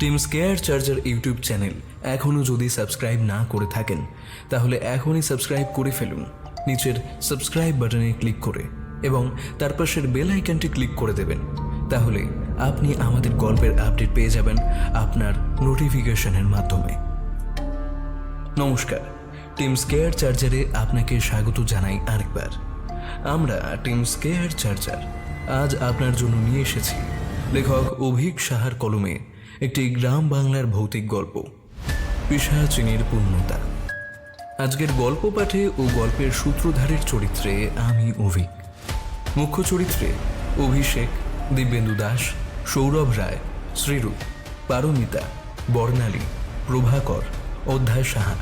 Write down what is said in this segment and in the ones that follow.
Team square charger YouTube channel এখনও যদি subscribe না করে থাকেন তাহলে এখনই সাবস্ক্রাইব করে ফেলুন নিচের সাবস্ক্রাইব বাটনে ক্লিক করে এবং তার পাশের বেল আইকনটি ক্লিক করে দেবেন। তাহলে আপনি আমাদের গল্পের আপডেট পেয়ে যাবেন আপনার নোটিফিকেশনের মাধ্যমে। নমস্কার, টিম স্কেয়ার চার্জারে আপনাকে স্বাগত জানাই আরেকবার। আমরা টিম স্কেয়ার চার্জার আজ আপনার জন্য নিয়ে এসেছি লেখক অভিক সাহার কলমে একটি গ্রাম বাংলার ভৌতিক গল্প, পিশাচিনীর পূর্ণতা। আজকের গল্প পাঠে ও গল্পের সূত্রধারের চরিত্রে আমি অভিক, মুখ্য চরিত্রে অভিষেক, দিব্যেন্দু দাস, সৌরভ রায়, শ্রীরূপ, পারমিতা, বর্ণালী, প্রভাকর, অধ্যায় সাহা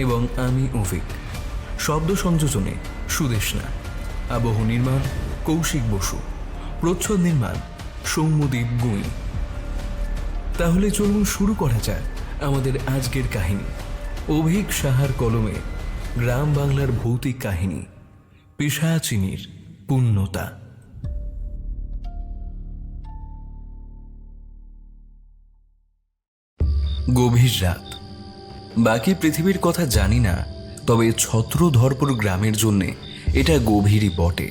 এবং আমি অভিক। শব্দ সংযোজনে সুদেশনা, আবহ নির্মাণ কৌশিক বসু, প্রচ্ছদ নির্মাণ সৌম্যদীপ গুঁই। তাহলে চলুন শুরু করা যাক আমাদের আজকের কাহিনী। অভিক সাহার কলমে গ্রাম বাংলার ভৌতিক কাহিনী, পিশাচিনীর পূর্ণতা। গভীর রাত। বাকি পৃথিবীর কথা জানি না, তবে ছত্রধরপুর গ্রামের জন্যে এটা গভীরই বটে।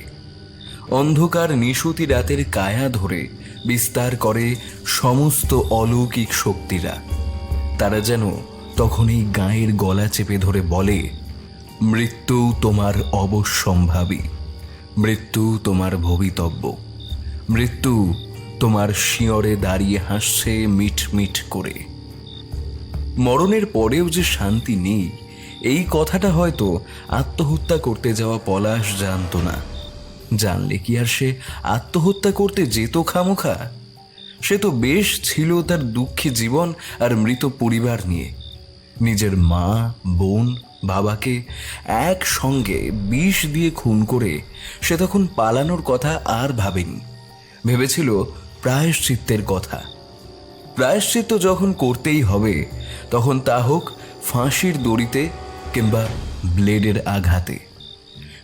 অন্ধকার নিশুতি রাতের কায়া ধরে বিস্তার করে সমস্ত অলৌকিক শক্তিরা। তারা যেন তখনই গায়ের গলা চেপে ধরে বলে, মৃত্যু তোমার অবশ্যম্ভাবী, মৃত্যু তোমার ভবিতব্য, মৃত্যু তোমার শিয়রে দাঁড়িয়ে হাসছে মিট মিট করে। মরণের পরেও যে শান্তি নেই, এই কথাটা হয়তো আত্মহত্যা করতে যাওয়া পলাশ জানতো না। জানলে কি আর সে আত্মহত্যা করতে যেত খামোখা? সে তো বেশ ছিল তার দুঃখী জীবন আর মৃত পরিবার নিয়ে। নিজের মা, বোন, বাবাকে একসঙ্গে বিষ দিয়ে খুন করে সে তখন পালানোর কথা আর ভাবেনি। ভেবেছিল প্রায়শ্চিত্তের কথা। প্রায়শ্চিত্ত যখন করতেই হবে, তখন তা হোক ফাঁসির দড়িতে কিংবা ব্লেডের আঘাতে।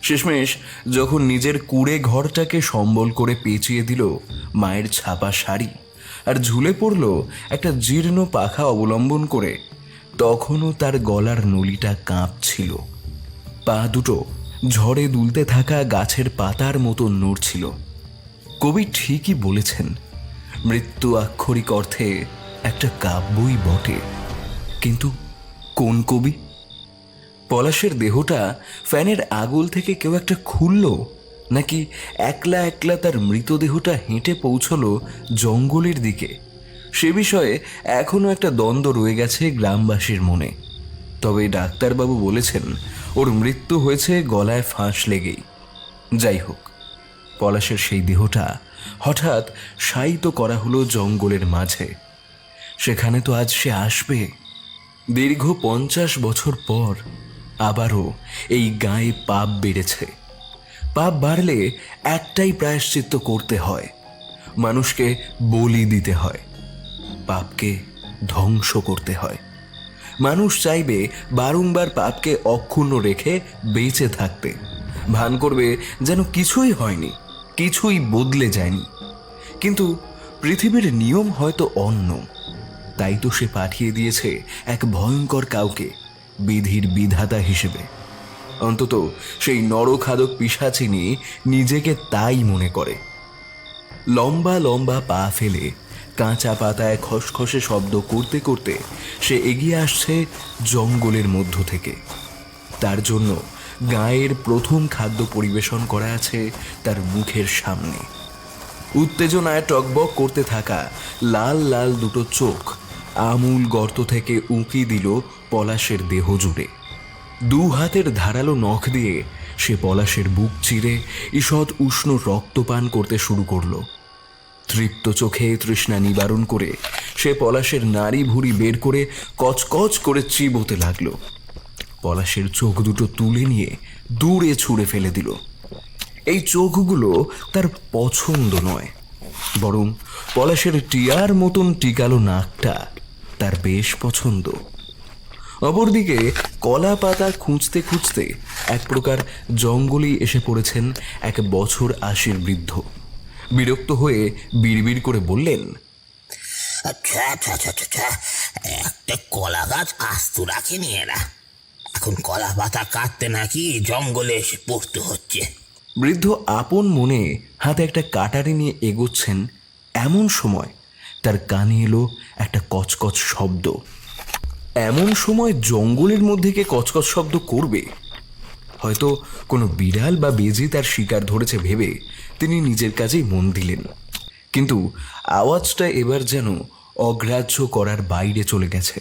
শেষমেশ যখন নিজের কুঁড়ে ঘরটাকে সম্বল করে পেঁচিয়ে দিল মায়ের ছাপা শাড়ি আর ঝুলে পড়ল একটা জীর্ণ পাখা অবলম্বন করে, তখনও তার গলার নলিটা কাঁপছিল। পা দুটো ঝড়ে দুলতে থাকা গাছের পাতার মতো নড়ছিল। কবি ঠিকই বলেছেন, মৃত্যু আক্ষরিক অর্থে একটা কাব্যই বটে। কিন্তু কোন কবি? পলাশের দেহটা ফ্যানের আগুল থেকে কেউ একটা খুলল, নাকি একলা একলা তার মৃতদেহটা হেঁটে পৌঁছলো জঙ্গলের দিকে? সে বিষয়ে এখনো একটা দ্বন্দ্ব রয়ে গেছে গ্রামবাসীর মনে। তবে ডাক্তারবাবু বলেছেন ওর মৃত্যু হয়েছে গলায় ফাঁস লেগেই। যাই হোক, পলাশের সেই দেহটা হঠাৎ শায়িত করা হলো জঙ্গলের মাঝে। সেখানে তো আজ সে আসবে। দীর্ঘ 50 বছর পর আবারও এই গায়ে পাপ বেড়েছে। পাপ বাড়লে একটাই প্রায়শ্চিত্ত করতে হয়, মানুষকে বলি দিতে হয়, পাপকে ধ্বংস করতে হয়। মানুষ চাইবে বারংবার পাপকে অক্ষুণ্ণ রেখে বেঁচে থাকতে, ভান করবে যেন কিছুই হয়নি, কিছুই বদলে যায়নি। কিন্তু পৃথিবীর নিয়ম হয়তো অন্য, তাই তো সে পাঠিয়ে দিয়েছে এক ভয়ঙ্কর কাউকে বিধির বিধাতা হিসেবে। অন্তত সেই নরখাদক পিশাচিনী নিজেকে তাই মনে করে। লম্বা লম্বা পা ফেলে কাঁচা পাতায় খসখসে শব্দ করতে করতে সে এগিয়ে আসছে জঙ্গলের মধ্য থেকে। তার জন্য গায়ের প্রথম খাদ্য পরিবেশন করা আছে তার মুখের সামনে। উত্তেজনায় টকবক করতে থাকা লাল লাল দুটো চোখ আমূল গর্ত থেকে উঁকি দিল পলাশের দেহ জুড়ে। 2 হাতের ধারালো নখ দিয়ে সে পলাশের বুক চিরে ঈষৎ উষ্ণ রক্তপান করতে শুরু করলো। তৃপ্ত চোখে তৃষ্ণা নিবারণ করে সে পলাশের নাড়ি ভুঁড়ি বের করে কচকচ করে চিবোতে লাগলো। পলাশের চোখ দুটো তুলে নিয়ে দূরে ছুঁড়ে ফেলে দিল। এই চোখগুলো তার পছন্দ নয়, বরং পলাশের টিয়ার মতন টিকালো নাকটা তার বেশ পছন্দ। অপরদিকে কলা পাতা খুঁজতে খুঁজতে এক প্রকার জঙ্গলেই এসে পড়েছেন এক বছর 80 বৃদ্ধ। বিরক্ত হয়ে বিড়বিড় করে বললেন, ছ্যা ছ্যা ছ্যা ছ্যা ছ্যা, একটা কলা গাছ আস্ত রাখেনি এরা। এখন কলা পাতা কাটতে নাকি জঙ্গলে এসে পড়তে হচ্ছে। বৃদ্ধ আপন মনে হাতে একটা কাটারি নিয়ে এগোচ্ছেন, এমন সময় তার কানে এলো একটা কচকচ শব্দ। এমন সময় জঙ্গলের মধ্যে কে কচকচ শব্দ করবে? হয়তো কোনো বিড়াল বা বেজি তার শিকার ধরেছে ভেবে তিনি নিজের কাজেই মন দিলেন। কিন্তু আওয়াজটা এবার যেন অগ্রাহ্য করার বাইরে চলে গেছে।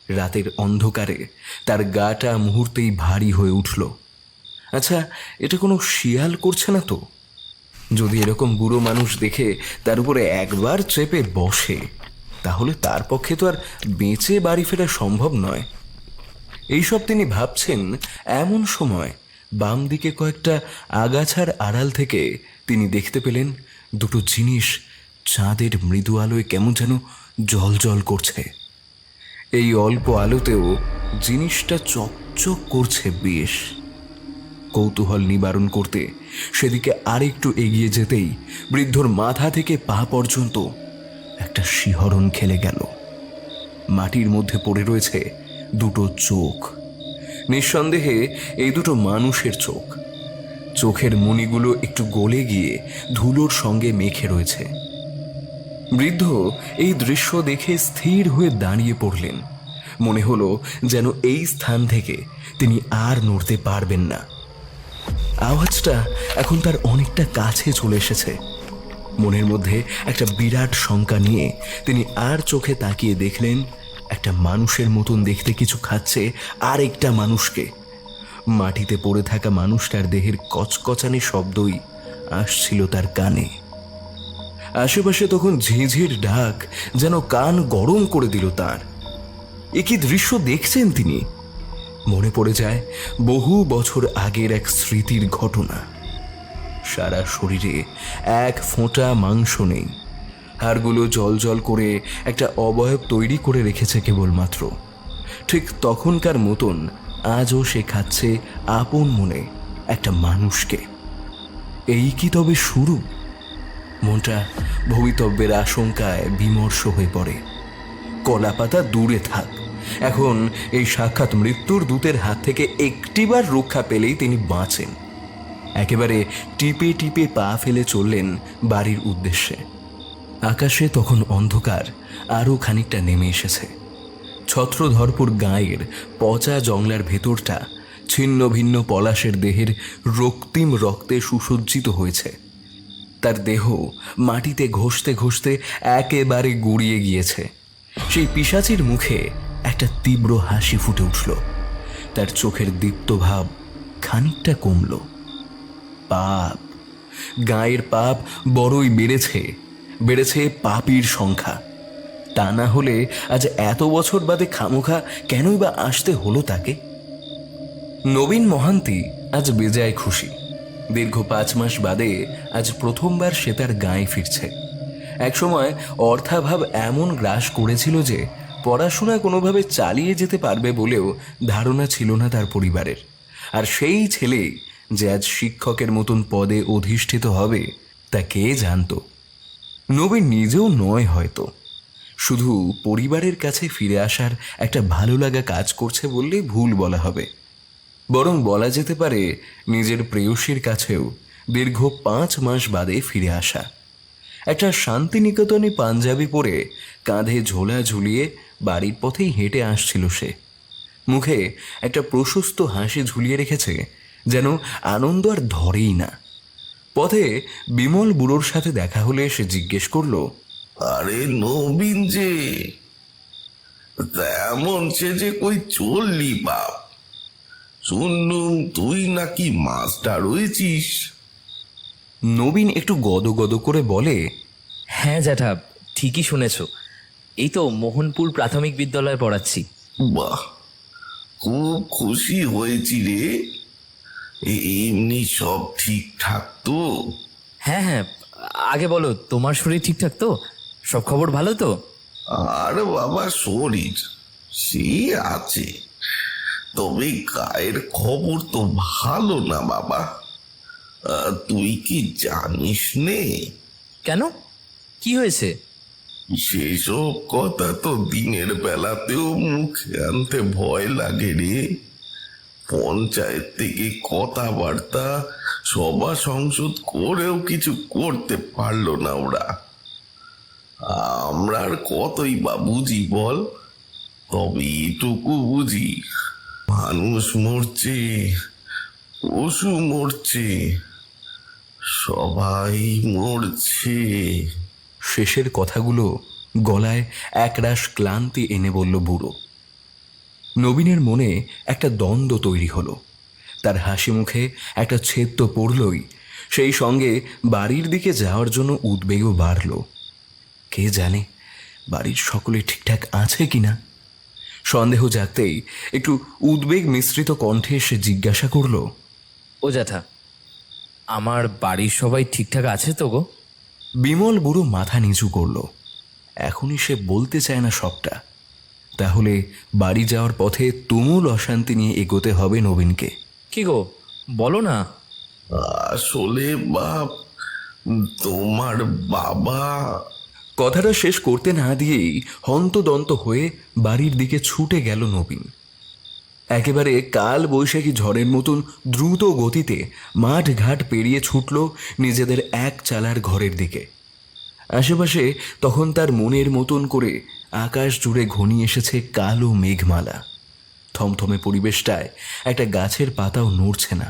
রাতের অন্ধকারে তার গাটা মুহূর্তেই ভারী হয়ে উঠল। আচ্ছা, এটা কোনো শিয়াল করছে না তো? যদি এরকম বুড়ো মানুষ দেখে তার উপরে একবার চেপে বসে, তাহলে তার পক্ষে তো আর বেঁচে বাড়ি ফেরা সম্ভব নয়। এইসব তিনি ভাবছেন, এমন সময় বাম দিকে কয়েকটা আগাছার আড়াল থেকে তিনি দেখতে পেলেন দুটো জিনিস চাঁদের মৃদু আলোয় কেমন যেন জ্বলজ্বল করছে। এই অল্প আলোতেও জিনিসটা চকচক করছে বেশ। কৌতূহল নিবারণ করতে সেদিকে আরেকটু এগিয়ে যেতেই বৃদ্ধর মাথা থেকে পা পর্যন্ত একটা শিহরণ খেলে গেল। মাটির মধ্যে পড়ে রয়েছে দুটো চোখ। নিঃসন্দেহে এই দুটো মানুষের চোখ। চোখের মণিগুলো একটু গলে গিয়ে ধুলোর সঙ্গে মেখে রয়েছে। বৃদ্ধ এই দৃশ্য দেখে স্থির হয়ে দাঁড়িয়ে পড়লেন। মনে হলো যেন এই স্থান থেকে তিনি আর নড়তে পারবেন না। আওয়াজটা এখন তার অনেকটা কাছে চলে এসেছে। মনের মধ্যে একটা বিরাট শঙ্কা নিয়ে তিনি আর চোখে তাকিয়ে দেখলেন একটা মানুষের মতন দেখতে কিছু খাচ্ছে আর একটা মানুষকে। মাটিতে পড়ে থাকা মানুষটার দেহের কচকচানি শব্দই আসছিল তার কানে। আশেপাশে তখন ঝিঁঝির ডাক যেন কান গরম করে দিল তার। এ কি দৃশ্য দেখছেন তিনি? মনে পড়ে যায় বহু বছর আগের এক স্মৃতির ঘটনা। সারা শরীরে এক ফোঁটা মাংস নেই, হাড়গুলো জল করে একটা অবয়ব তৈরি করে রেখেছে কেবলমাত্র। ঠিক তখনকার মতন আজও সে খাচ্ছে আপন মনে একটা মানুষকে। এই কি তবে শুরু? মনটা ভবিতব্যের আশঙ্কায় বিমর্ষ হয়ে পড়ে। কলাপাতা দূরে থাক, এখন এই সাক্ষাৎ মৃত্যুর দূতের হাত থেকে একটিবার রক্ষা পেলেই তিনি বাঁচেন। একেবারে টিপে টিপে পা ফেলে চললেন বাড়ির উদ্দেশ্যে। আকাশে তখন অন্ধকার আরও খানিকটা নেমে এসেছে। ছত্রধরপুর গাঁয়ের পচা জংলার ভেতরটা ছিন্ন ভিন্ন পলাশের দেহের রক্তিম রক্তে সুসজ্জিত হয়েছে। তার দেহ মাটিতে ঘষতে ঘষতে একেবারে গুড়িয়ে গিয়েছে। সেই পিশাচির মুখে একটা তীব্র হাসি ফুটে উঠল। তার চোখের দীপ্ত ভাব খানিকটা কমল। পাপ, গায়ের পাপ বড়ই বেড়েছে। বেড়েছে পাপীর সংখ্যা। তা না হলে আজ এত বছর বাদে খামোখা কেনই বা আসতে হলো তাকে? নবীন মহান্তি আজ বেজায় খুশি। দীর্ঘ 5 মাস বাদে আজ প্রথমবার সে তার গাঁয়ে ফিরছে। একসময় অর্থাভাব এমন গ্রাস করেছিল যে পড়াশোনা কোনোভাবে চালিয়ে যেতে পারবে বলেও ধারণা ছিল না তার পরিবারের। আর সেই ছেলে যে আজ শিক্ষকের মতন পদে অধিষ্ঠিত হবে তা কে জানত? নবীন নিজেও নয় হয়তো, শুধু পরিবারের কাছে ফিরে আসার একটা ভালো লাগা কাজ করছে বললেই ভুল বলা হবে। বরং বলা যেতে পারে নিজের প্রেয়সীর কাছেও দীর্ঘ 5 মাস বাদে ফিরে আসা। একটা শান্তিনিকেতনে পাঞ্জাবি পরে কাঁধে ঝোলা ঝুলিয়ে বাড়ির পথেই হেঁটে আসছিল সে। মুখে একটা প্রশস্ত হাসি ঝুলিয়ে রেখেছে, যেন আনন্দ আর ধরেই না। পথে বিমল বুড়োর সাথে দেখা হলে সে জিজ্ঞেস করলো, আরে নবীন যে, তেমন সে যে কই চললি বাপ? শুনলুম তুই নাকি মাস্টার হয়েছিস। নবীন একটু গদগদ করে বলে, হ্যাঁ জ্যাঠা, ঠিকই শুনেছ। এই তো মোহনপুর প্রাথমিক বিদ্যালয়ে পড়াচ্ছি। বাহ, খুব খুশি হয়েছি রে। এমনি সব ঠিকঠাক তো? হ্যাঁ হ্যাঁ, আগে বলো তোমার শরীর ঠিকঠাক তো? সব খবর ভালো তো? আর বাবা, শরীর সে আছে, তবে গায়ের খবর তো ভালো না বাবা। তুই কি জানিস নে? কেন, কি হয়েছে? সেসব কথা তো দিনের বেলাতেও মুখে আনতে ভয় লাগে রে। পঞ্চায়েত থেকে কথাবার্তা, সভা সংসদ করেও কিছু করতে পারলো না ওরা। আমরা আর কতই বা বুঝি বল? তবে এটুকু বুঝি, মানুষ মরছে, পশু মরছে, সবাই মরছে। শেষের কথাগুলো গলায় একরাশ ক্লান্তি এনে বলল বুড়ো। নবীনের মনে একটা দ্বন্দ্ব তৈরি হলো। তার হাসি মুখে একটা ছেদ তো পড়লই, সেই সঙ্গে বাড়ির দিকে যাওয়ার জন্য উদ্বেগও বাড়ল। কে জানে বাড়ির সকলে ঠিকঠাক আছে কিনা। সন্দেহ জাগতেই একটু উদ্বেগ মিশ্রিত কণ্ঠে সে জিজ্ঞাসা করল, ও জ্যাঠা, আমার বাড়ির সবাই ঠিকঠাক আছে তো গো? বিমল বুড়ো মাথা নিচু করল। এখনই সে বলতে চায় না সবটা। তাহলে বাড়ি যাওয়ার পথে তুমুল অশান্তি নিয়ে এগোতে হবে নবীনকে। কি গো, বলো না। আসলে বাপ, তোমার বাবা। কথাটা শেষ করতে না দিয়েই হন্তদন্ত হয়ে বাড়ির দিকে ছুটে গেল নবীন। একেবারে কাল বৈশাখী ঝড়ের মতন দ্রুত গতিতে মাঠ ঘাট পেরিয়ে ছুটল নিজেদের এক চালার ঘরের দিকে। আশেপাশে তখন তার মনের মতন করে আকাশ জুড়ে ঘনিয়ে এসেছে কালো মেঘমালা। থমথমে পরিবেশটায় একটা গাছের পাতাও নড়ছে না।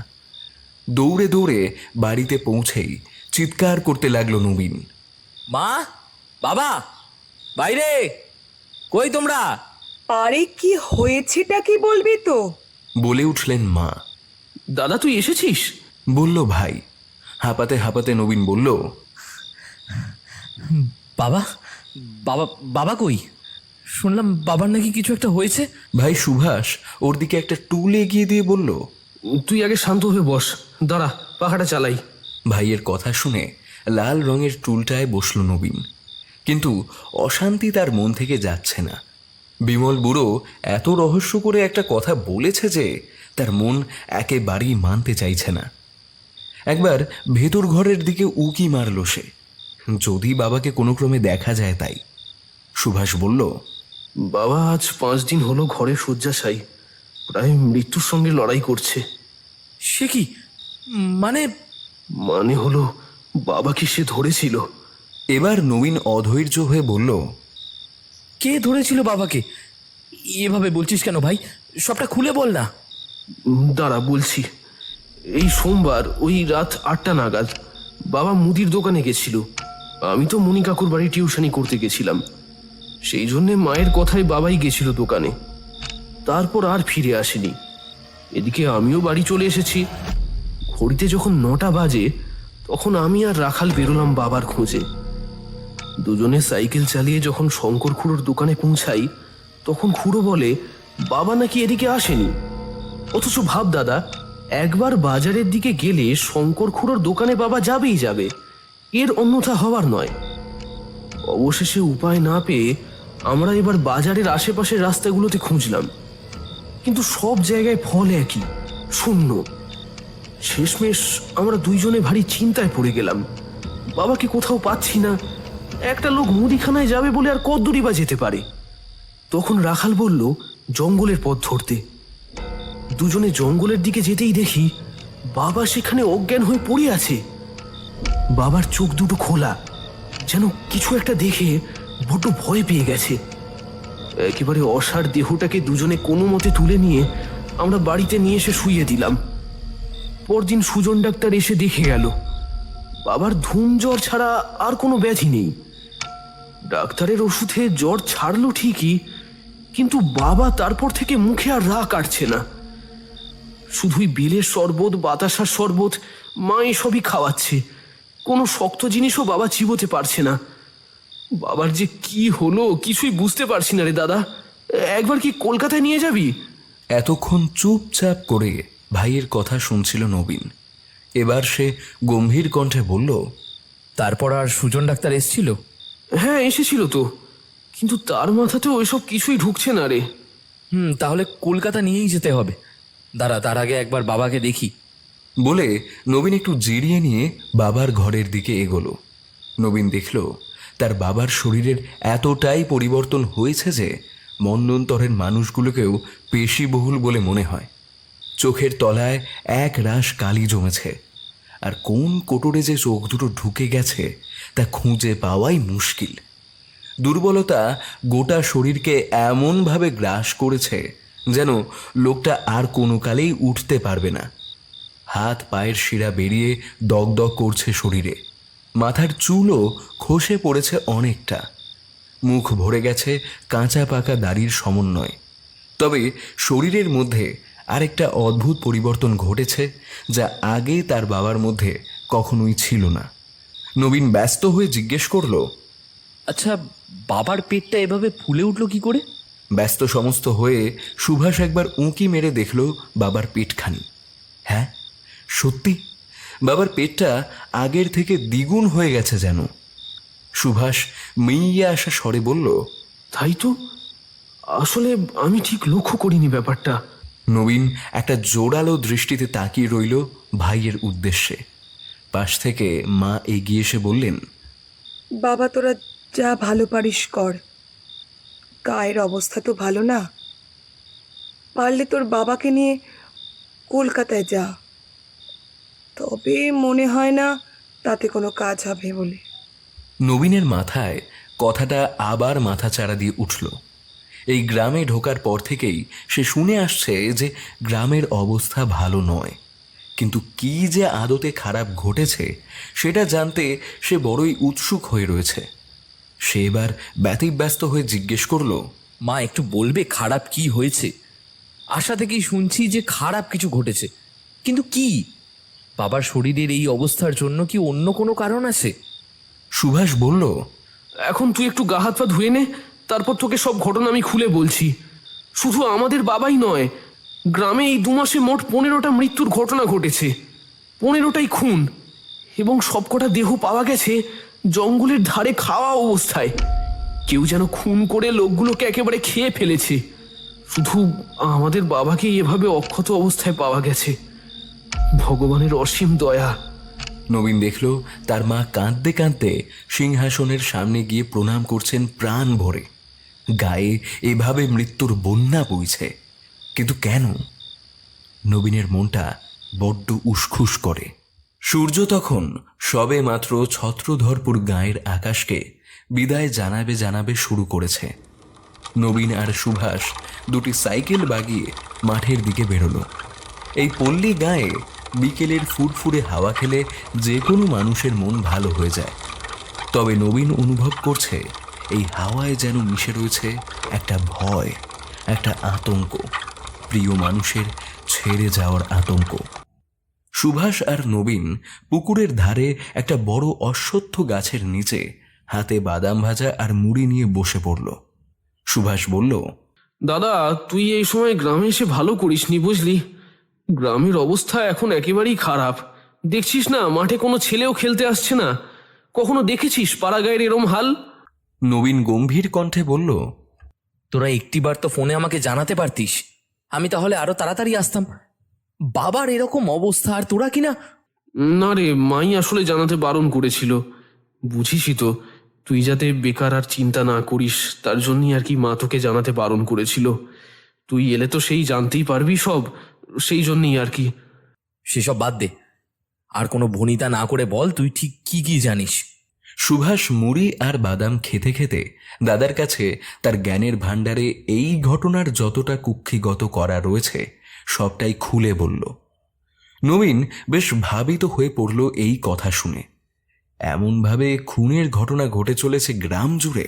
দৌড়ে দৌড়ে বাড়িতে পৌঁছেই চিৎকার করতে লাগলো নবীন, মা, বাবা, বাইরে, কই তোমরা? আরে কি হয়েছেটা কি বলবি তো? বলে উঠলেন মা। দাদা, তুই এসেছিস? বলল ভাই। হাঁপাতে হাঁপাতে নবীন বলল, বাবা, বাবা, বাবা কই? শুনলাম বাবার নাকি কিছু একটা হয়েছে। ভাই সুভাষ ওর দিকে একটা টুল এগিয়ে দিয়ে বলল, তুই আগে শান্ত হয়ে বস, দাঁড়া পাখাটা চালাই। ভাইয়ের কথা শুনে লাল রঙের টুলটায় বসল নবীন। কিন্তু অশান্তি তার মন থেকে যাচ্ছে না। বিমল বুড়ো এত রহস্য করে একটা কথা বলেছে যে তার মন একেবারেই মানতে চাইছে না। একবার ভেতর ঘরের দিকে উকি মারল সে, যদি বাবাকে কোনো ক্রমে দেখা যায় তাই। সুভাষ বলল, বাবা আজ 5 দিন হলো ঘরে শয্যাশায়ী, প্রায় মৃত্যুর সঙ্গে লড়াই করছে। সে কি মানে? মানে হলো বাবাকে সে ধরেছিল। এবার নবীন অধৈর্য হয়ে বলল, কে ধরেছিল বাবাকে? এভাবে বলছিস কেন ভাই? সবটা খুলে বল না। দাঁড়া বলছি। এই সোমবার ওই রাত 8টা নাগাদ বাবা মুদির দোকানে গেছিল। আমি তো মনি কাকুর বাড়ি টিউশনি করতে গেছিলাম, সেই জন্যে মায়ের কথায় বাবাই গেছিল দোকানে। তারপর আর ফিরে আসেনি। এদিকে আমিও বাড়ি চলে এসেছি। ঘড়িতে যখন 9টা বাজে তখন আমি আর রাখাল বেরোলাম বাবার খোঁজে। দুজনে সাইকেল চালিয়ে যখন শঙ্কর খুড়োর দোকানে পৌঁছাই তখন খুড়ো বলে বাবা নাকি এদিকে আসেনি। অথচ ভাব দাদা, একবার বাজারের দিকে গেলে শঙ্কর খুড়োর দোকানে বাবা যাবেই যাবে, এর অন্যথা হওয়ার নয়। অবশেষে উপায় না পেয়ে আমরা এবার বাজারের আশেপাশের রাস্তাগুলোতে খুঁজলাম, কিন্তু সব জায়গায় ফল একই, শূন্য। শেষমেশ আমরা দুইজনে ভারী চিন্তায় পড়ে গেলাম। বাবাকে কোথাও পাচ্ছি না। একটা লোক মুদিখানায় যাবে বলে আর কতদূরই বা যেতে পারে। তখন রাখাল বলল জঙ্গলের পথ ধরতে। দুজনে জঙ্গলের দিকে যেতেই দেখি বাবা সেখানে অজ্ঞান হয়ে পড়ে আছে। বাবার চোখ দুটো খোলা, যেন কিছু একটা দেখে বড্ড ভয় পেয়ে গেছে। একেবারে অসাড় দেহটাকে দুজনে কোনো মতে তুলে নিয়ে আমরা বাড়িতে নিয়ে এসে শুইয়ে দিলাম। পরদিন সুজন ডাক্তার এসে দেখে গেল বাবার ধুম জ্বর ছাড়া আর কোনো ব্যাধি নেই। ডাক্তারের ওষুধে জ্বর ছাড়লো ঠিকই, কিন্তু বাবা তারপর থেকে মুখে আর রা কাটছে না। শুধুই বেলের শরবত, বাতাসার শরবত মা এসবই খাওয়াচ্ছে। কোনো শক্ত জিনিসও বাবা চিবোতে পারছে না। বাবার যে কি হলো কিছুই বুঝতে পারছি না রে দাদা। একবার কি কলকাতায় নিয়ে যাবি? এতক্ষণ চুপচাপ করে ভাইয়ের কথা শুনছিল নবীন। এবার সে গম্ভীর কণ্ঠে বলল, তারপর আর সুজন ডাক্তার এসেছিল? হ্যাঁ এসেছিল তো, কিন্তু তার মাথাতে ওইসব কিছুই ঢুকছে না রে। তাহলে কলকাতা নিয়েই যেতে হবে। দাঁড়া, তার আগে একবার বাবাকে দেখি। বলে নবীন একটু জিরিয়ে নিয়ে বাবার ঘরের দিকে এগোলো। নবীন দেখল তার বাবার শরীরের এতটাই পরিবর্তন হয়েছে যে মন্বন্তরের মানুষগুলোকেও পেশিবহুল বলে মনে হয়। চোখের তলায় এক রাশ কালি জমেছে, আর কোন কোটরে যে চোখ দুটো ঢুকে গেছে তা খুঁজে পাওয়াই মুশকিল। দুর্বলতা গোটা শরীরকে এমনভাবে গ্রাস করেছে যেন লোকটা আর কোনো কালেই উঠতে পারবে না। হাত পায়ের শিরা বেরিয়ে দগদগ করছে শরীরে, মাথার চুলও খসে পড়েছে অনেকটা, মুখ ভরে গেছে কাঁচা পাকা দাড়ির সমন্বয়। তবে শরীরের মধ্যে আরেকটা অদ্ভুত পরিবর্তন ঘটেছে যা আগে তার বাবার মধ্যে কখনোই ছিল না। নবীন ব্যস্ত হয়ে জিজ্ঞেস করলো, আচ্ছা, বাবার পেটটা এভাবে ফুলে উঠলো কি করে? ব্যস্ত সমস্ত হয়ে সুভাষ একবার উঁকি মেরে দেখল বাবার পেটখানি। হ্যাঁ, সত্যি বাবার পেটটা আগের থেকে দ্বিগুণ হয়ে গেছে যেন। সুভাষ মেইয়ে আসা স্বরে বলল, তাই তো, আসলে আমি ঠিক লক্ষ্য করিনি ব্যাপারটা। নবীন একটা জোরালো দৃষ্টিতে তাকিয়ে রইল ভাইয়ের উদ্দেশ্যে। পাশ থেকে মা এগিয়ে এসে বললেন, বাবা তোরা যা ভালো পারিস কর, গায়ের অবস্থা তো ভালো না, পারলে তোর বাবাকে নিয়ে কলকাতায় যা, তবে মনে হয় না তাতে কোনো কাজ হবে বলে। নবীনের মাথায় কথাটা আবার মাথাচাড়া দিয়ে উঠল। এই গ্রামে ঢোকার পর থেকেই সে শুনে আসছে যে গ্রামের অবস্থা ভালো নয়, কিন্তু কি যে আদতে খারাপ ঘটেছে সেটা জানতে সে বড়ই উৎসুক হয়ে রয়েছে। সে এবার ব্যতিব্যস্ত হয়ে জিজ্ঞেস করলো, মা, একটু বলবে খারাপ কি হয়েছে? আশা থেকেই শুনছি যে খারাপ কিছু ঘটেছে, কিন্তু কি? বাবার শরীরের এই অবস্থার জন্য কি অন্য কোনো কারণ আছে? সুভাষ বলল, এখন তুই একটু গা হাত পা ধুয়ে নে, তারপর তোকে সব ঘটনা আমি খুলে বলছি। শুধু আমাদের বাবাই নয়, গ্রামে এই 2 মাসে মোট 15টা মৃত্যুর ঘটনা ঘটেছে, 15টাই খুন, এবং সবকটা দেহ পাওয়া গেছে জঙ্গলের ধারে খাওয়া অবস্থায়। কেউ যেন খুন করে লোকগুলোকে একেবারে খেয়ে ফেলেছে। শুধু আমাদের বাবাকে এভাবে অক্ষত অবস্থায় পাওয়া গেছে। ভগবানের অসীম দয়া। নবীন দেখল তার মা কাঁদতে কাঁদতে সিংহাসনের সামনে গিয়ে প্রণাম করছেন প্রাণ ভরে। গায়ে এভাবে মৃত্যুর বন্যা বইছে, কিন্তু কেন? নবীনের মনটা বড্ড উসখুস করে। সূর্য তখন সবে মাত্র ছত্রধরপুর গাঁয়ের আকাশকে বিদায় জানাবে শুরু করেছে। নবীন আর সুভাষ দুটি সাইকেল বাগিয়ে মাঠের দিকে বেরোলো। এই পল্লী গায়ে বিকেলের ফুরফুরে হাওয়া খেলে যে কোনো মানুষের মন ভালো হয়ে যায়। তবে নবীন অনুভব করছে এই হাওয়ায় যেন মিশে রয়েছে একটা ভয়, একটা আতঙ্ক, প্রিয় মানুষের ছেড়ে যাওয়ার আতঙ্ক। সুভাষ আর নবীন পুকুরের ধারে একটা বড় অশ্বত্থ গাছের নিচে হাতে বাদাম ভাজা আর মুড়ি নিয়ে বসে পড়ল। সুভাষ বলল, দাদা, তুই এই সময় গ্রামে এসে ভালো করিসনি, বুঝলি? গ্রামের অবস্থা এখন একেবারেই খারাপ। দেখছিস না, মাঠে কোনো ছেলেও খেলতে আসছে না। কখনো দেখেছিস পাড়াগাঁয়ের এরম হাল? নবীন গম্ভীর কণ্ঠে বলল, তোরা একটিবার তো ফোনে আমাকে জানাতে পারতিস, আমি তাহলে আরো তাড়াতাড়ি আসতাম। বাবার এরকম অবস্থা, আর তোরা কিনা। না রে, মাই আসলে জানাতে বারণ করেছিল। বুঝিসই তো, তুই যাতে বেকার আর চিন্তা না করিস তার জন্যই আর কি মা তোকে জানাতে বারণ করেছিল। তুই এলে তো সেই জানতেই পারবি সব, সেই জন্যই আর কি। সেসব বাদ দে, আর কোনো ভনিতা না করে বল তুই ঠিক কি কি জানিস। সুভাষ মুড়ি আর বাদাম খেতে খেতে দাদার কাছে তার জ্ঞানের ভাণ্ডারে এই ঘটনার যতটা কুক্ষিগত করা রয়েছে সবটাই খুলে বলল। নবীন বেশ ভাবিত হয়ে পড়ল এই কথা শুনে। এমনভাবে খুনের ঘটনা ঘটে চলেছে গ্রাম জুড়ে,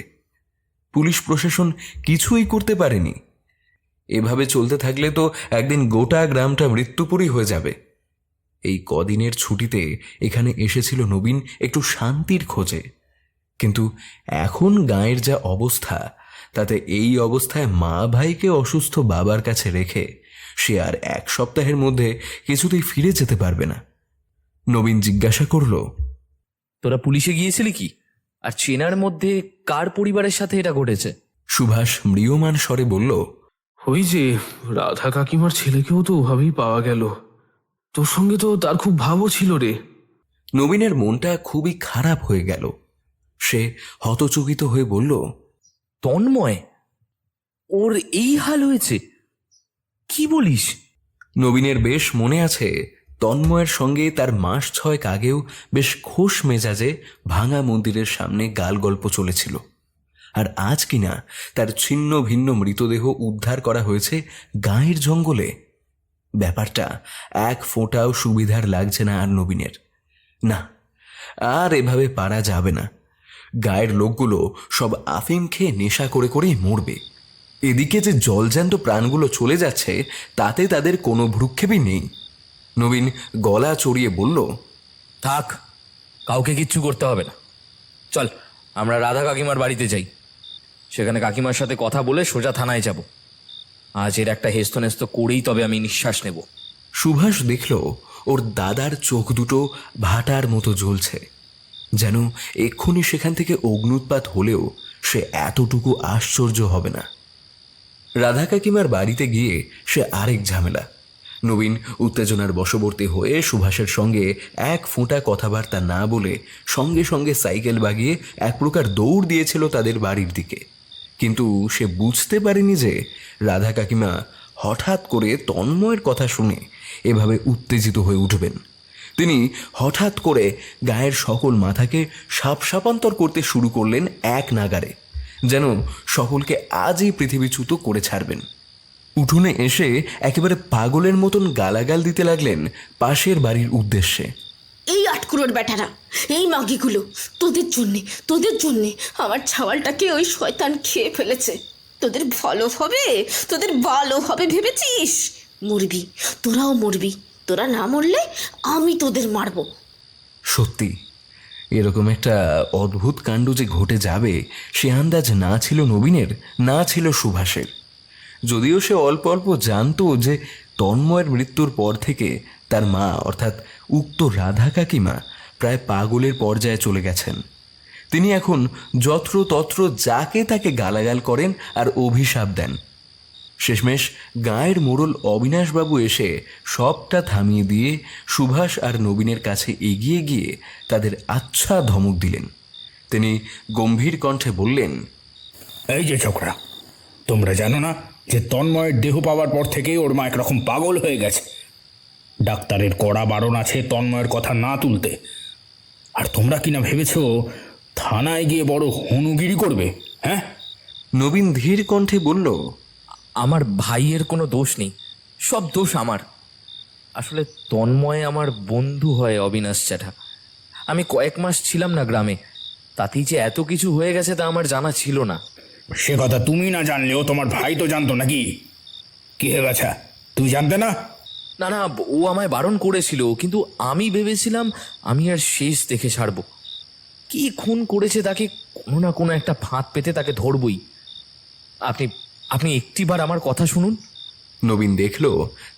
পুলিশ প্রশাসন কিছুই করতে পারেনি। এভাবে চলতে থাকলে তো একদিন গোটা গ্রামটা মৃত্যুপুরী হয়ে যাবে। এই কদিনের ছুটিতে এখানে এসেছিল নবীন একটু শান্তির খোঁজে, কিন্তু এখন গাঁয়ের যা অবস্থা তাতে এই অবস্থায় মা ভাইকে অসুস্থ বাবার কাছে রেখে সে আর 1 সপ্তাহের মধ্যে কিছুতেই ফিরে যেতে পারবে না। নবীন জিজ্ঞাসা করল, তোরা পুলিশে গিয়েছিলি কি? আর চেনার মধ্যে কার পরিবারের সাথে এটা ঘটেছে? সুভাষ ম্রিয়মান স্বরে বলল, ওই যে রাধা কাকিমার ছেলেকেও তো ওভাবেই পাওয়া গেল। তোর সঙ্গে তো তার খুব ভাবও ছিল রে। নবীনের মনটা খুবই খারাপ হয়ে গেল। সে হতচকিত হয়ে বলল, তন্ময়, ওর এই হাল হয়েছে? কি বলিস? নবীনের বেশ মনে আছে তন্ময়ের সঙ্গে তার মাস 6 আগেও বেশ খোশ মেজাজে ভাঙা মন্দিরের সামনে গাল গল্প চলেছিল। আর আজ কিনা তার ছিন্ন ভিন্ন মৃতদেহ উদ্ধার করা হয়েছে গাঁয়ের জঙ্গলে। ব্যাপারটা এক ফোঁটাও সুবিধার লাগছে না আর নবীনের। না, আর এভাবে পারা যাবে না। গায়ের লোকগুলো সব আফিম খেয়ে নেশা করে করেই মরবে। এদিকে যে জলজ্যান্ত প্রাণগুলো চলে যাচ্ছে তাতে তাদের কোনো ভ্রুক্ষেপই নেই। নবীন গলা চড়িয়ে বলল, থাক, কাউকে কিচ্ছু করতে হবে না। চল, আমরা রাধা কাকিমার বাড়িতে যাই। সেখানে কাকিমার সাথে কথা বলে সোজা থানায় যাব। আজ এর একটা হেস্তনেস্ত করেই তবে আমি নিঃশ্বাস নেব। সুভাষ দেখল ওর দাদার চোখ দুটো ভাটার মতো জ্বলছে, যেন এক্ষুনি সেখান থেকে অগ্নুৎপাত হলেও সে এতটুকু আশ্চর্য হবে না। রাধা কাকিমার বাড়িতে গিয়ে সে আরেক ঝামেলা। নবীন উত্তেজনার বশবর্তী হয়ে সুভাষের সঙ্গে এক ফোঁটা কথাবার্তা না বলে সঙ্গে সঙ্গে সাইকেল বাগিয়ে এক প্রকার দৌড় দিয়েছিল তাদের বাড়ির দিকে। কিন্তু সে বুঝতে পারেনি যে রাধা কাকিমা হঠাৎ করে তন্ময়ের কথা শুনে এভাবে উত্তেজিত হয়ে উঠবেন। তিনি হঠাৎ করে গায়ের সকল মাথাকে সাপান্তর করতে শুরু করলেন এক নাগারে, যেন সকলকে আজই পৃথিবীচ্যুত করে ছাড়বেন। উঠোনে এসে একেবারে পাগলের মতন গালাগাল দিতে লাগলেন পাশের বাড়ির উদ্দেশ্যে। এই আটকুড়োর ব্যাটারা, এই মাগিগুলো, তোদের জন্যে আমার ছাওয়ালটাকে ওই শয়তান খেয়ে ফেলেছে। তোদের ভালো হবে ভেবেছিস? মরবি, তোরাও মরবি। তোরা না মরলে আমি তোদের মারবো। সত্যি এরকম একটা অদ্ভুত কাণ্ড যে ঘটে যাবে সে আন্দাজ না ছিল নবীনের, না ছিল সুভাষের। যদিও সে অল্প অল্প জানতো যে তন্ময়ের মৃত্যুর পর থেকে তার মা অর্থাৎ উক্ত রাধা কাকিমা প্রায় পাগলের পর্যায়ে চলে গেছেন। তিনি এখন যত্রতত্র যাকে তাকে গালাগাল করেন আর অভিশাপ দেন। শেষমেশ গাঁয়ের মোড়ল অবিনাশবাবু এসে সবটা থামিয়ে দিয়ে সুভাষ আর নবীনের কাছে এগিয়ে গিয়ে তাদের আচ্ছা ধমক দিলেন। তিনি গম্ভীর কণ্ঠে বললেন, এই যে ছোকরা, তোমরা জানো না যে তন্ময়ের দেহ পাওয়ার পর থেকেই ওর মা একরকম পাগল হয়ে গেছে। ডাক্তারের কড়া বারণ আছে তন্ময়ের কথা না তুলতে। আর তোমরা কিনা ভেবেছো থানায় গিয়ে বড় হনুগিরি করবে? হ্যাঁ? নবীন ধীর কণ্ঠে বলল, আমার ভাইয়ের কোনো দোষ নেই, সব দোষ আমার। আসলে তন্ময় আমার বন্ধু হয় অবিনাশ জ্যাঠা। আমি কয়েক মাস ছিলাম না গ্রামে, তাতেই যে এত কিছু হয়ে গেছে তা আমার জানা ছিল না। সে কথা তুমি না জানলেও তোমার ভাই তো জানতো নাকি? কি হয়ে গেছে, তুই জানতে না? না না, ও আমায় বারণ করেছিল, কিন্তু আমি ভেবেছিলাম আমি আর শেষ দেখে ছাড়ব। কি খুন করেছে তাকে কোনো না কোনো একটা ফাঁদ পেতে তাকে ধরবই। আপনি একটিবার আমার কথা শুনুন। নবীন দেখল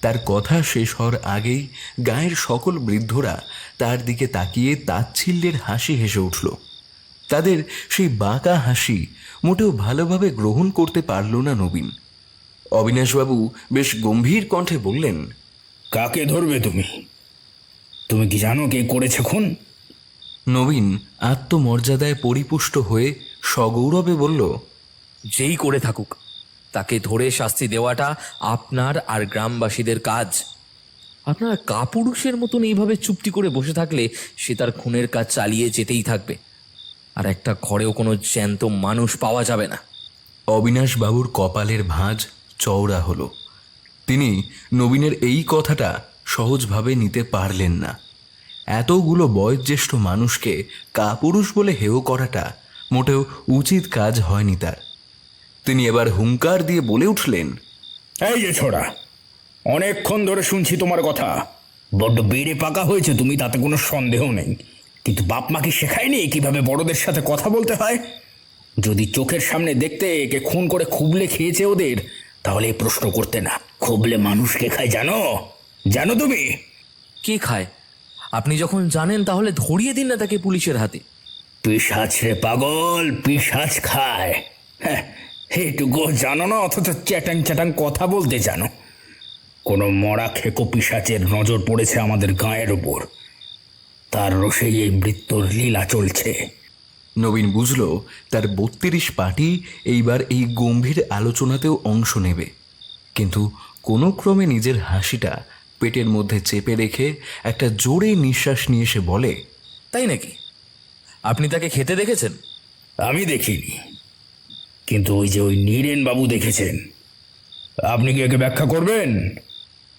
তার কথা শেষ হওয়ার আগেই গায়ের সকল বৃদ্ধরা তার দিকে তাকিয়ে তাচ্ছিল্যের হাসি হেসে উঠল। তাদের সেই বাঁকা হাসি মোটেও ভালোভাবে গ্রহণ করতে পারল না নবীন। অবিনাশবাবু বেশ গম্ভীর কণ্ঠে বললেন, কাকে ধরবে তুমি? তুমি কি জানো কে করেছে খুন? নবীন আত্মমর্যাদায় পরিপুষ্ট হয়ে সগৌরবে বলল, যেই করে থাকুক তাকে ধরে শাস্তি দেওয়াটা আপনার আর গ্রামবাসীদের কাজ। আপনারা কাপুরুষের মতন এইভাবে চুপটি করে বসে থাকলে সে তার খুনের কাজ চালিয়ে যেতেই থাকবে, আর একটা ঘরেও কোনো জ্যান্ত মানুষ পাওয়া যাবে না। অবিনাশবাবুর কপালের ভাঁজ চওড়া হলো। তিনি নবীনের এই কথাটা সহজভাবে নিতে পারলেন না। এতগুলো বয়োজ্যেষ্ঠ মানুষকে কাপুরুষ বলে হেয় করাটা মোটেও উচিত কাজ হয়নি তার। তিনি এবার হুঙ্কার দিয়ে বলে উঠলেন, এই যে ছোড়া, অনেকক্ষণ ধরে শুনছি তোমার কথা। বড্ড বেড়ে পাকা হয়েছে তুমি, তাতে কোনো সন্দেহ নেই। কিন্তু বাপ মা কি শেখায়নি কিভাবে বড়দের সাথে কথা বলতে হয়? যদি চোখের সামনে দেখতে একে খুন করে খুবলে খেয়েছে ওদের, তাহলে এই প্রশ্ন করতে না। খুবলে মানুষকে খায় জানো তুমি? কে খায়? আপনি যখন জানেন তাহলে ধরিয়ে দিন না তাকে পুলিশের হাতে। পিশাচ রে পাগল, পিশাচ খায়। হ্যাঁ, এইটুকু জানো না, অথচ চ্যাটাং চ্যাটাং কথা বলতে জানো। কোনো মরা খেকো পিশাচের নজর পড়েছে আমাদের গাঁয়ের উপর, তার রসেই এই মৃত্যুর লীলা চলছে। নবীন বুঝল তার 32 পার্টি এইবার এই গম্ভীর আলোচনাতেও অংশ নেবে, কিন্তু কোনো ক্রমে নিজের হাসিটা পেটের মধ্যে চেপে রেখে একটা জোরে নিঃশ্বাস নিয়ে সে বলে, তাই নাকি? আপনি তাকে খেতে দেখেছেন? আমি দেখিনি, কিন্তু ওই নীরেন বাবু দেখেছেন। আপনি কি একে ব্যাখ্যা করবেন?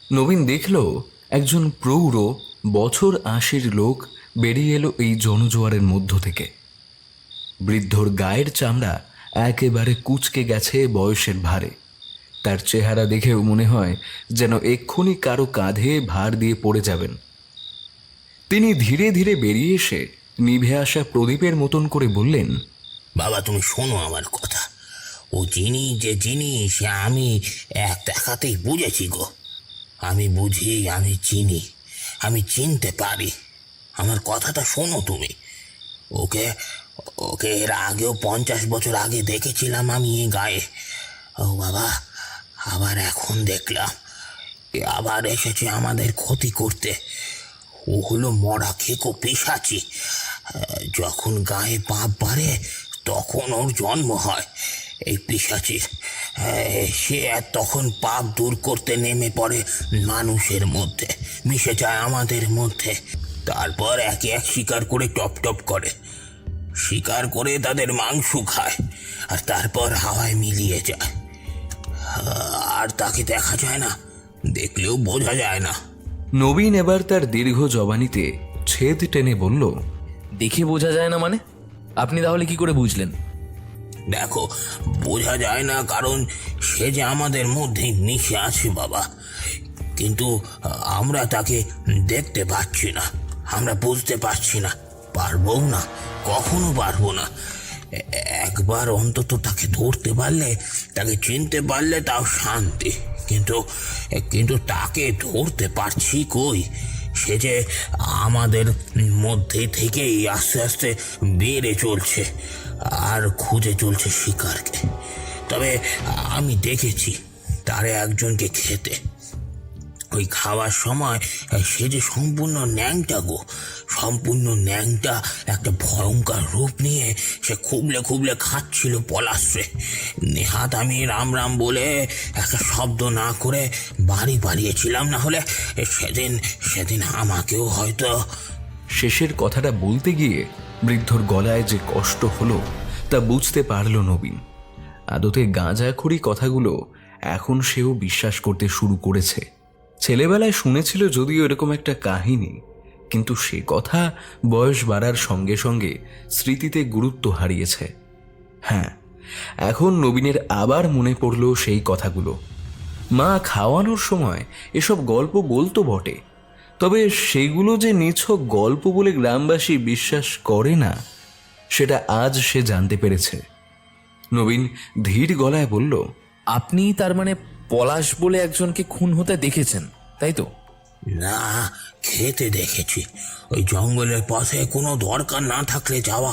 নবীন দেখল একজন প্রৌঢ় বছর 80 লোক বেরিয়ে এলো এই জনজোয়ারের মধ্য থেকে। বৃদ্ধর গায়ের চামড়া একেবারে কুঁচকে গেছে বয়সের ভারে। তার চেহারা দেখেও মনে হয় যেন এক্ষুনি কারো কাঁধে ভার দিয়ে পড়ে যাবেন। তিনি ধীরে ধীরে বেরিয়ে এসে নিভে আসা প্রদীপের মতন করে বললেন, বাবা তুমি শোনো আমার কথা। ও জিনিস যে জিনিস আমি এক দেখাতেই বুঝেছি গো। আমি বুঝি, আমি চিনি, আমি চিনতে পারি। আমার কথাটা শোনো তুমি। ওকে ওকে এর আগেও 50 বছর আগে দেখেছিলাম আমি এই গায়ে। ও বাবা, আবার এখন দেখলাম এ আবার এসেছে আমাদের ক্ষতি করতে। ও হলো মরা খেকো পিশাচি। যখন গায়ে পাপ বাড়ে তখন ওর জন্ম হয় এই পিশাচির। সে তখন পাপ দূর করতে নেমে পড়ে মানুষের মধ্যে, মিশে যায় আমাদের মধ্যে। তারপর একে এক শিকার করে টপ টপ করে, শিকার করে তাদের মাংস খায়, আর তারপর হাওয়ায় মিলিয়ে যায়। আর তাকে দেখা যায় না, দেখলেও বোঝা যায় না। নবীন এবার তার দীর্ঘ জবানিতে ছেদ টেনে বলল, দেখে বোঝা যায় না মানে? আপনি তাহলে কি করে বুঝলেন? দেখো, বোঝা যায় না কারণ সে যে আমাদের মধ্যেই মিশে আছে বাবা, কিন্তু আমরা তাকে দেখতে পাচ্ছি না, আমরা বুঝতে পারছি না, পারবো না, কখনো পারবো না। একবার অন্তত তাকে ধরতে পারলে, তাকে চিনতে পারলে তাও শান্তি, কিন্তু তাকে ধরতে পারছি কই? সে যে আমাদের মধ্যে থেকেই আস্তে আস্তে বেড়ে চলছে আর খুঁজে চলছে শিকারকে। তবে আমি দেখেছি তারে একজনকে খেতে। ওই খাওয়ার সময় সে যে সম্পূর্ণ ন্যাংটা গো, সম্পূর্ণ ন্যাংটা, একটা ভয়ঙ্কর রূপ নিয়ে সে খুবলে খুবলে খাচ্ছিল পলাশ্রে। নেহাত আমি রাম রাম বলে একটা শব্দ না করে বাড়ি পালিয়েছিলাম, না হলে সেদিন আমাকেও হয়তো। শেষের কথাটা বলতে গিয়ে বৃদ্ধর গলায় যে কষ্ট হলো তা বুঝতে পারল নবীন। আদতে গাঁজাখড়ি কথাগুলো এখন সেও বিশ্বাস করতে শুরু করেছে। ছেলেবেলায় শুনেছিল যদিও এরকম একটা কাহিনী, কিন্তু সে কথা বয়স বাড়ার সঙ্গে সঙ্গে স্মৃতিতে গুরুত্ব হারিয়েছে। হ্যাঁ, এখন নবীনের আবার মনে পড়ল সেই কথাগুলো। মা খাওয়ানোর সময় এসব গল্প বলতো বটে, তবে সেগুলো যে নিছক গল্প বলে গ্রামবাসী বিশ্বাস করে না, সেটা আজ সে জানতে পেরেছে। নবীন ধীর গলায় বলল, আপনি তার মানে পলাশ বলে একজনকে খুন হতে দেখেছেন, তাই তো? না, খেতে দেখেছি। ওই জঙ্গলের পথে কোনো দরকার না থাকলে যাওয়া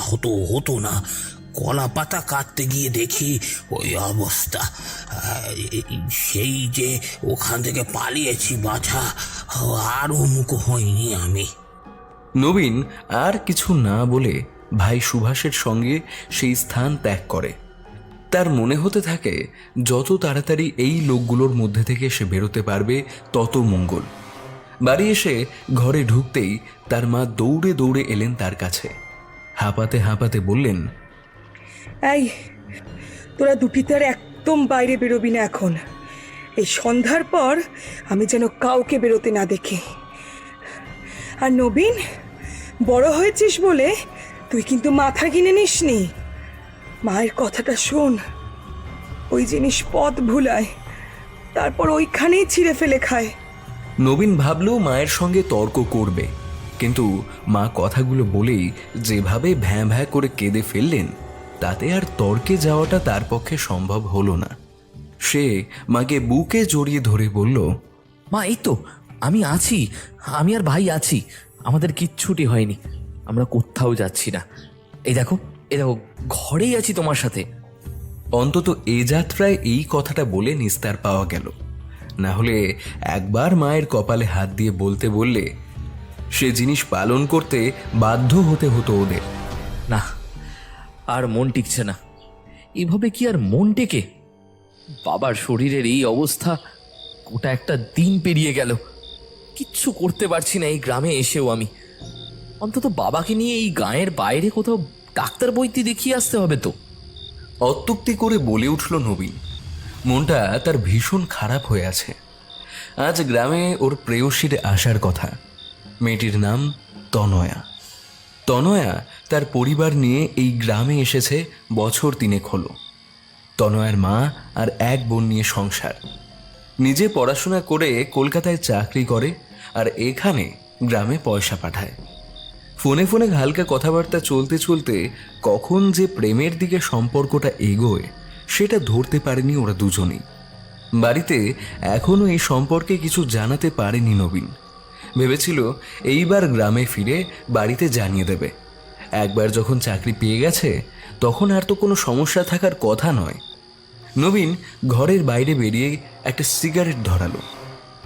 হতো না। কলা পাতা কাটতে গিয়ে দেখি ওই অবস্থা। সেই যে ওখান থেকে পালিয়েছি বাছা, আরও মুখ হইনি আমি। নবীন আর কিছু না বলে ভাই সুভাষের সঙ্গে সেই স্থান ত্যাগ করে। তার মনে হতে থাকে যত তাড়াতাড়ি এই লোকগুলোর মধ্যে থেকে সে বেরোতে পারবে তত মঙ্গল। বাড়ি এসে ঘরে ঢুকতেই তার মা দৌড়ে দৌড়ে এলেন তার কাছে। হাঁপাতে হাঁপাতে বললেন, এই তোরা দুটিতে আর একদম বাইরে বেরোবি না এখন। এই সন্ধ্যার পর আমি যেন কাউকে বেরোতে না দেখি। আর নবীন, বড় হয়েছিস বলে তুই কিন্তু মাথা কিনে নিসনি। মায়ের কথাটা শোন। ওই জিনিস পথ ভুলায়, তারপর ওইখানেই ছিঁড়ে ফেলে খায়। নবীন ভাবল মায়ের সঙ্গে তর্ক করবে, কিন্তু মা কথাগুলো বলেই যেভাবে ভ্যাঁ ভ্যাঁ করে কেঁদে ফেললেন, তাতে আর তর্কে যাওয়াটা তার পক্ষে সম্ভব হলো না। সে মাকে বুকে জড়িয়ে ধরে বলল, মা, এই তো আমি আছি, আমি আর ভাই আছি, আমাদের কিচ্ছুটি হয়নি, আমরা কোথাও যাচ্ছি না। এই দেখো ঘরেই আছি তোমার সাথে। অন্তত এ যাত্রায় এই কথাটা বলে নিস্তার পাওয়া গেল। না হলে একবার মায়ের কপালে হাত দিয়ে বলতে বললে সে জিনিস পালন করতে বাধ্য হতে হতো ওদের। না, আর মন টিকছে না। এভাবে কি আর মন টেকে? বাবার শরীরের এই অবস্থা, গোটা একটা দিন পেরিয়ে গেল, কিচ্ছু করতে পারছি না এই গ্রামে এসেও আমি। অন্তত বাবাকে নিয়ে এই গাঁয়ের বাইরে কোথাও ডাক্তার বৈদ্য দেখিয়ে আসতে হবে তো। অত্যুক্তি করে বলে উঠল নবীন। মনটা তার ভীষণ খারাপ হয়ে আছে। আজ গ্রামে ওর প্রেয়সীর আসার কথা। মেয়েটির নাম তনয়া। তনয়া তার পরিবার নিয়ে এই গ্রামে এসেছে বছর 3 হলো। তনয়ার মা আর এক বোন নিয়ে সংসার। নিজে পড়াশোনা করে কলকাতায় চাকরি করে আর এখানে গ্রামে পয়সা পাঠায়। ফোনে ফোনে হালকা কথাবার্তা চলতে চলতে কখন যে প্রেমের দিকে সম্পর্কটা এগোয় সেটা ধরতে পারেনি ওরা দুজনেই। বাড়িতে এখনও এই সম্পর্কে কিছু জানাতে পারেনি নবীন। ভেবেছিল এইবার গ্রামে ফিরে বাড়িতে জানিয়ে দেবে। একবার যখন চাকরি পেয়ে গেছে তখন আর তো কোনো সমস্যা থাকার কথা নয়। নবীন ঘরের বাইরে বেরিয়ে একটা সিগারেট ধরালো।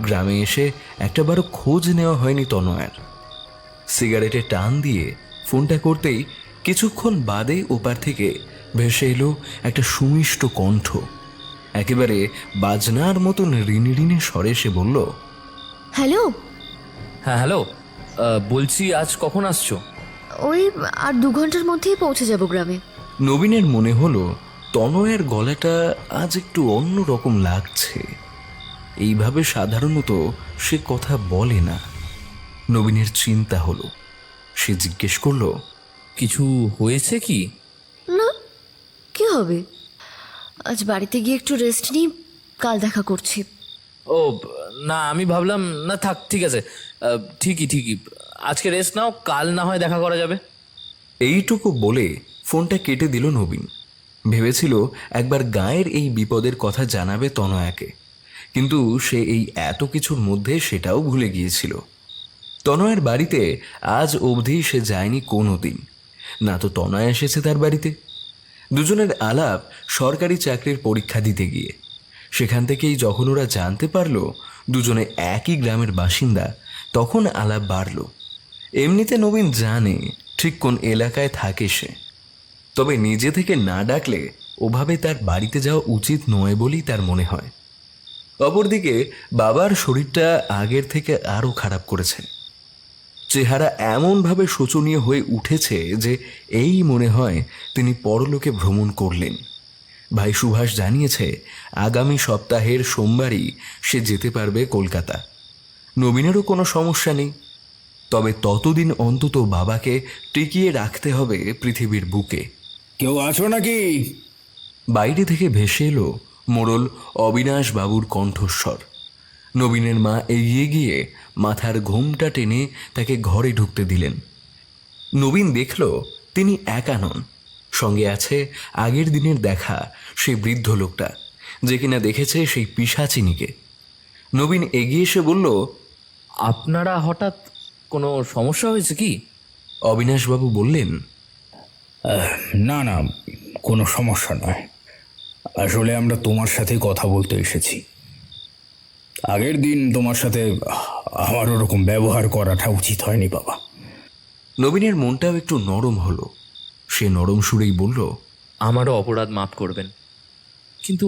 গ্রামে এসে একটাবারও খোঁজ নেওয়া হয়নি তনয়ার। সিগারেটে টান দিয়ে ফোনটা করতেই কিছুক্ষণ বাদে ওপার থেকে ভেসে এলো একটা সুমিষ্ট কণ্ঠ। একেবারে বাজনার মতন রিনি রিনি স্বরে সে বলল, হ্যালো। হ্যাঁ হ্যালো, বলছি আজ কখন আসছো? ওই আর 2 ঘন্টার মধ্যেই পৌঁছে যাব গ্রামে। নবীনের মনে হলো তনয়ের গলাটা আজ একটু অন্য রকম লাগছে। এইভাবে সাধারণত সে কথা বলে না। নবীনের চিন্তা হলো। সে জিজ্ঞেস করলো, কিছু হয়েছে কি? না, কি হবে? আজ বাড়িতে গিয়ে একটু রেস্ট নিই, কাল দেখা করছি। ও না, আমি ভাবলাম না থাক, ঠিক আছে, ঠিকই আজকে রেস্ট নাও, কাল না হয় দেখা করা যাবে। এইটুকু বলে ফোনটা কেটে দিল নবীন। ভেবেছিল একবার গায়ের এই বিপদের কথা জানাবে তনয়াকে, কিন্তু সে এই এত কিছুর মধ্যে সেটাও ভুলে গিয়েছিল। তনয়ের বাড়িতে আজ অবধি সে যায়নি কোনো দিন, না তো তনয় এসেছে তার বাড়িতে। দুজনের আলাপ সরকারি চাকরির পরীক্ষা দিতে গিয়ে। সেখান থেকেই যখন ওরা জানতে পারলো দুজনে একই গ্রামের বাসিন্দা, তখন আলাপ বাড়ল। এমনিতে নবীন জানে ঠিক কোন এলাকায় থাকে সে, তবে নিজে থেকে না ডাকলে ওভাবে তার বাড়িতে যাওয়া উচিত নয় বলেই তার মনে হয়। অপরদিকে বাবার শরীরটা আগের থেকে আরও খারাপ করেছে। চেহারা এমনভাবে শোচনীয় হয়ে উঠেছে যে এই মনে হয় তিনি পরলোকে ভ্রমণ করলেন। ভাই সুভাষ জানিয়েছে আগামী সপ্তাহের সোমবারই সে যেতে পারবে কলকাতা। নবীনেরও কোনো সমস্যা নেই, তবে ততদিন অন্তত বাবাকে টিকিয়ে রাখতে হবে পৃথিবীর বুকে। কেউ আছো নাকি? বাইরে থেকে ভেসে এলো মোড়ল অবিনাশ বাবুর কণ্ঠস্বর। নবীনের মা এগিয়ে গিয়ে মাথার ঘোমটা টেনে তাকে ঘরে ঢুকতে দিলেন। নবীন দেখল তিনি একা নন, সঙ্গে আছে আগের দিনের দেখা সেই বৃদ্ধ লোকটা, যে কিনা দেখেছে সেই পিশাচিনীকে। নবীন এগিয়ে এসে বলল, আপনারা হঠাৎ কোনো সমস্যা হয়েছে কি? অবিনাশবাবু বললেন, না না, কোনো সমস্যা নয়। আসলে আমরা তোমার সাথে কথা বলতে এসেছি। আগের দিন তোমার সাথে আমার ওরকম ব্যবহার করাটা উচিত হয়নি বাবা। নবীনের মনটাও একটু নরম হলো। সে নরম সুরেই বলল, আমারও অপরাধ মাফ করবেন, কিন্তু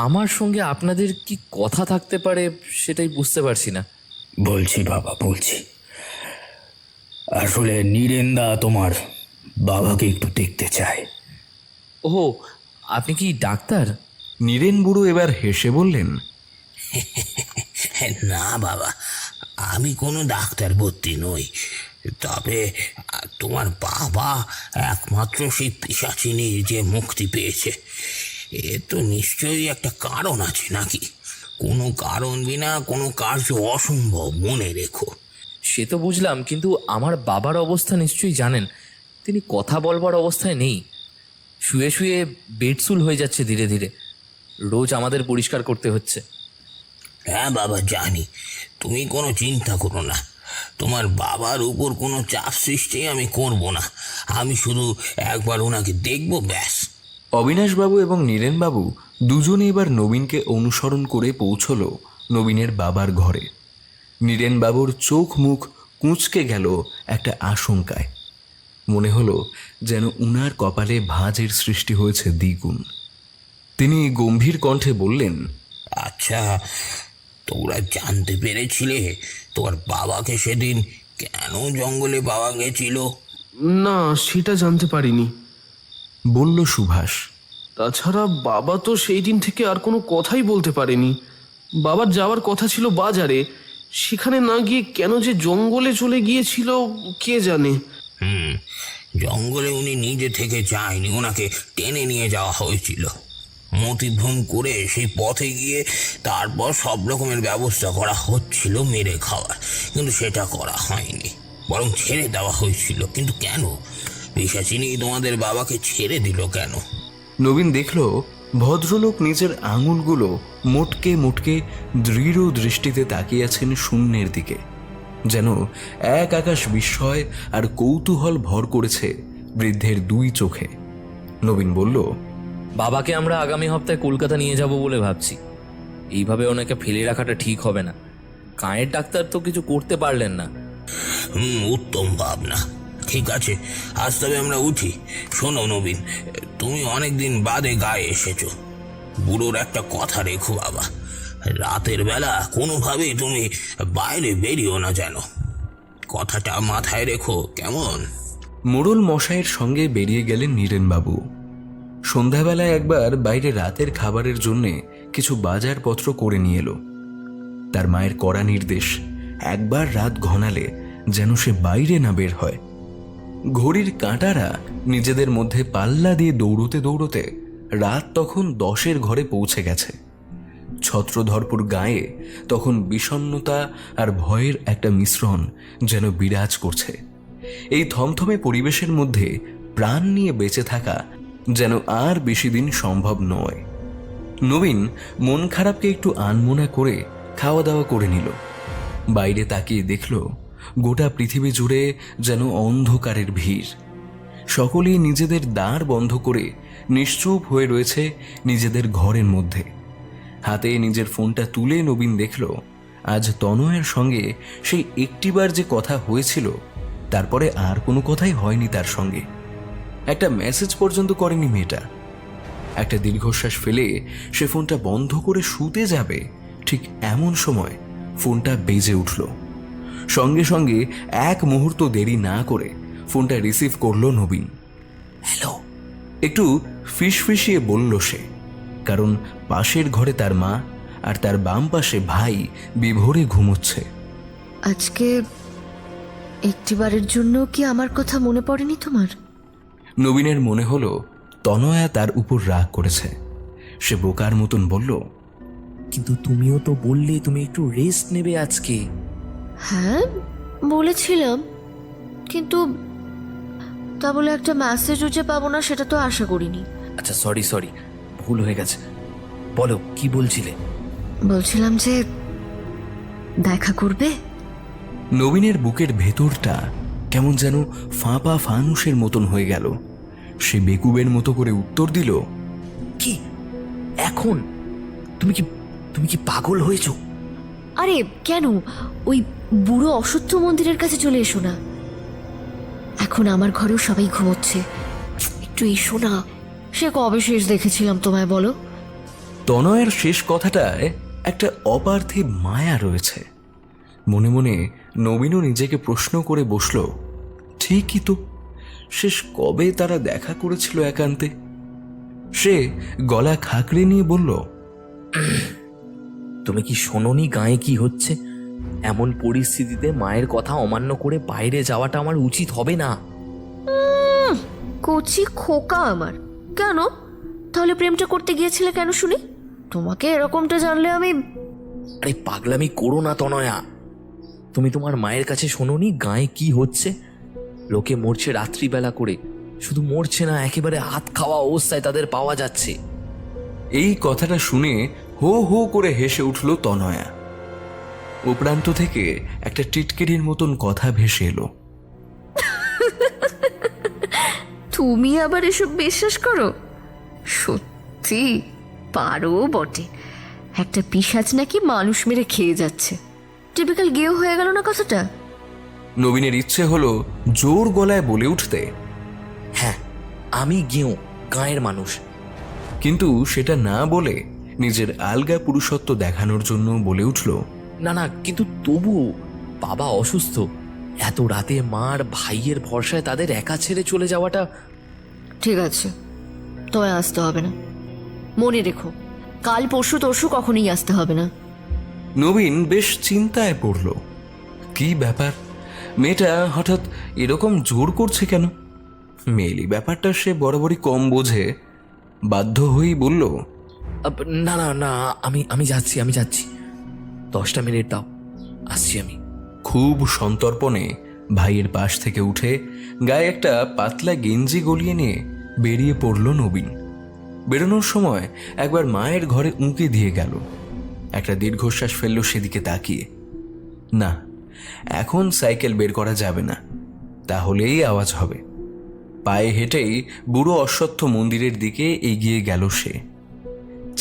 আমার সঙ্গে আপনাদের কি কথা থাকতে পারে সেটাই বুঝতে পারছি না। বলছি বাবা, বলছি। আসলে নীরেন্দা তোমার বাবাকে একটু দেখতে চায়। ও, আপনি কি ডাক্তার? নীরেন বুড়ো এবার হেসে বললেন, না বাবা, আমি কোনো ডাক্তার ভর্তি নই। তবে তোমার বাবা একমাত্র সেই পিশাচিনীর যে মুক্তি পেয়েছে, এ তো নিশ্চয়ই একটা কারণ আছে নাকি? কোনো কারণ বিনা কোনো কার্য অসম্ভব, মনে রেখো। সে তো বুঝলাম, কিন্তু আমার বাবার অবস্থা নিশ্চয়ই জানেন। তিনি কথা বলবার অবস্থায় নেই, শুয়ে শুয়ে বেডসুল হয়ে যাচ্ছে ধীরে ধীরে। রোজ আমাদের পরিষ্কার করতে হচ্ছে। হ্যাঁ বাবা, জানি। তুমি কোনো চিন্তা করো না। তোমার বাবার উপর কোনো চাপ সৃষ্টি আমি করব না। আমি শুধু একবার ওনাকে দেখবো, ব্যাস। অবিনাশবাবু এবং নীরেনবাবু দুজনে এবার নবীনকে অনুসরণ করে পৌঁছল নবীনের বাবার ঘরে। নীরেনবাবুর চোখ মুখ কুঁচকে গেল একটা আশঙ্কায়। মনে হলো যেন উনার কপালে ভাঁজের সৃষ্টি হয়েছে দ্বিগুণ। তিনি গম্ভীর কণ্ঠে বললেন, আচ্ছা, তোমরা জানতে পেরেছিলে তোমার বাবাকে সেদিন কেন জঙ্গলে পাওয়া গেছিল? না, সেটা জানতে পারিনি। বলল সুভাষ। তাছাড়া বাবা তো সেই দিন থেকে আর কোনো কথাই বলতে পারেনি। বাবার যাওয়ার কথা ছিল বাজারে, সেখানে না গিয়ে কেন যে জঙ্গলে চলে গিয়েছিল কে জানে। জঙ্গলে উনি নিজে থেকে যায়নি, ওনাকে টেনে নিয়ে যাওয়া হয়েছিল। মতিভ্রম করে সেই পথে গিয়ে তারপর সব রকমের ব্যবস্থা করা হচ্ছিল মেরে খাওয়ার, কিন্তু সেটা করা হয়নি, বরং ছেড়ে দেওয়া হয়েছিল। কিন্তু কেন? পিশাচিনী তোমাদের বাবাকে ছেড়ে দিল কেন? নবীন দেখল ভদ্রলোক নিজের আঙুলগুলো মোটকে মোটকে দৃঢ় দৃষ্টিতে তাকিয়ে আছেন শূন্যের দিকে, যেন এক আকাশ বিস্ময় আর কৌতূহল ভর করেছে বৃদ্ধের দুই চোখে। নবীন বলল, বাবাকে আমরা আগামী সপ্তাহে কলকাতা নিয়ে যাব বলে ভাবছি। এইভাবে ওনাকে ফেলে রাখাটা ঠিক হবে না। গাঁয়ের ডাক্তার তো কিছু করতে পারলেন না। উত্তম ভাবনা। ঠিক আছে, আজ তবে আমরা উঠি। শোনো নবীন, তুমি অনেকদিন বাদে গায়ে এসেছো। বুড়োর একটা কথা রেখো বাবা, রাতের বেলা কোনোভাবেই তুমি বাইরে বেরিও না যেন। কথাটা মাথায় রেখো, কেমন? মোড়ল মশাইয়ের সঙ্গে বেরিয়ে গেলেন নীরেনবাবু। সন্ধ্যাবেলায় একবার বাইরে রাতের খাবারের জন্যে কিছু বাজারপত্র করে নিয়ে এলো। তার মায়ের কড়া নির্দেশ, একবার রাত ঘনালে যেন সে বাইরে না বের হয়। ঘড়ির কাঁটারা নিজেদের মধ্যে পাল্লা দিয়ে দৌড়তে দৌড়তে রাত তখন 10-এর ঘরে পৌঁছে গেছে। ছত্রধরপুর গাঁয়ে তখন বিষণ্ণতা আর ভয়ের একটা মিশ্রণ যেন বিরাজ করছে। এই থমথমে পরিবেশের মধ্যে প্রাণ নিয়ে বেঁচে থাকা যেন আর বেশি দিন সম্ভব নয়। নবীন মন খারাপকে একটু আনমনা করে খাওয়া দাওয়া করে নিল। বাইরে তাকিয়ে দেখল গোটা পৃথিবী জুড়ে যেন অন্ধকারের ভিড়। সকলেই নিজেদের দ্বার বন্ধ করে নিশ্চুপ হয়ে রয়েছে নিজেদের ঘরের মধ্যে। হাতে নিজের ফোনটা তুলে নবীন দেখল আজ তনয়ের সঙ্গে সেই একটিবার যে কথা হয়েছিল, তারপরে আর কোনো কথাই হয়নি তার সঙ্গে। একটা মেসেজ পর্যন্ত করেনি মেয়েটা। একটা দীর্ঘশ্বাস ফেলে সে ফোনটা বন্ধ করে শুতে যাবে, ঠিক এমন সময় ফোনটা বেজে উঠল। সঙ্গে সঙ্গে এক মুহূর্ত দেরি না করে ফোনটা রিসিভ করলো নবীন। হ্যালো, একটু ফিসফিসিয়ে বলল সে, কারণ পাশের ঘরে তার মা আর তার বাম পাশে ভাই বিভোরে ঘুমোচ্ছে। আজকে একটিবারের জন্য কি আমার কথা মনে পড়েনি তোমার? নবীনের মনে হলো তনয়া তার উপর রাগ করেছে। সে বোকার মতন বলল, কিন্তু তুমিও তো বললে তুমি একটু রেস্ট নেবে আজকে। হ্যাঁ বলেছিলাম, কিন্তু তা বলে একটা মেসেজও যে পাবো না সেটা তো আশা করিনি। আচ্ছা সরি, ভুল হয়ে গেছে। বলো, কি বলছিলে? বলছিলাম যে দেখা করবে। নবীনের বুকের ভেতরটা কেমন যেন ফাঁপা ফানুসের মতন হয়ে গেল। সে বেকুবের মতো করে উত্তর দিল, কি এখন? তুমি কি পাগল হয়েছো? আরে কেন, ওই বুড়ো অশ্বত্থ মন্দিরের কাছে চলে এসো না। এখন আমার ঘরেও সবাই ঘুমোচ্ছে, একটু এসো না। সে কবে শেষ দেখেছিলাম তোমায় বলো? তনয়ের শেষ কথাটায় একটা অপার্থিব মায়া রয়েছে। মনে মনে নবীনও নিজেকে প্রশ্ন করে বসল, ঠিকই তো, শেষ কবে তারা দেখা করেছিল একান্তে? সে গলা খাকড়ে নিয়ে বলল, তুমি কি শোনোনি গায়ে কি হচ্ছে? এমন পরিস্থিতিতে মায়ের কথা অমান্য করে বাইরে যাওয়াটা আমার উচিত হবে না। কচি খোকা আমার। কেন তাহলে প্রেমটা করতে গিয়েছিলে কেন শুনি? তোমাকে এরকমটা জানলে আমি... আরে পাগলামি করো না তনয়া। তুমি তোমার মায়ের কাছে শোনোনি গায়ে কি হচ্ছে? লোকে মরছে রাত্রিবেলা করে, শুধু মরছে না, একেবারে হাত খাওয়া অবস্থায় তাদের পাওয়া যাচ্ছে। এই কথাটা শুনে হো হো করে হেসে উঠল তনয়া। ও প্রান্ত থেকে একটা টিটকিরির মতন কথা ভেসে এলো, তুমি আবার এসব বিশ্বাস করো? সত্যি পারো বটে। একটা পিশাচ নাকি মানুষ মেরে খেয়ে যাচ্ছে। টিপিক্যাল গেও হয়ে গেল না কথাটা? নবীনের ইচ্ছে হলো জোর গলায় বলে উঠতে, হ্যাঁ, আমি গেঁয়ো, গাঁয়ের মানুষ। কিন্তু সেটা না বলে নিজের আলগা পুরুষত্ব দেখানোর জন্য বলে উঠল, না না, কিন্তু তবু বাবা অসুস্থ, এত রাতে মার ভাইয়ের ভরসায় তাদের একা ছেড়ে চলে যাওয়াটা। ঠিক আছে, তোমায় আসতে হবে না। মনে রেখো, কাল পরশু তরশু কখনোই আসতে হবে না। নবীন বেশ চিন্তায় পড়ল। কি ব্যাপার, মেয়েটা হঠাৎ এরকম জোর করছে কেন? মেয়েলি ব্যাপারটা সে বরাবরই কম বোঝে। বাধ্য হয়েই বলল, না না না, আমি যাচ্ছি, আমি যাচ্ছি, 10টা মিনিট দাও, আসছি আমি। খুব সন্তর্পণে ভাইয়ের পাশ থেকে উঠে গায়ে একটা পাতলা গেঞ্জি গলিয়ে নিয়ে বেরিয়ে পড়ল নবীন। বেরোনোর সময় একবার মায়ের ঘরে উঁকি দিয়ে গেল। একটা দীর্ঘশ্বাস ফেলল সেদিকে তাকিয়ে। না, এখন সাইকেল বের করা যাবে না, তাহলেই আওয়াজ হবে। পায়ে হেঁটেই বুড়ো অশ্বত্থ মন্দিরের দিকে এগিয়ে গেল সে।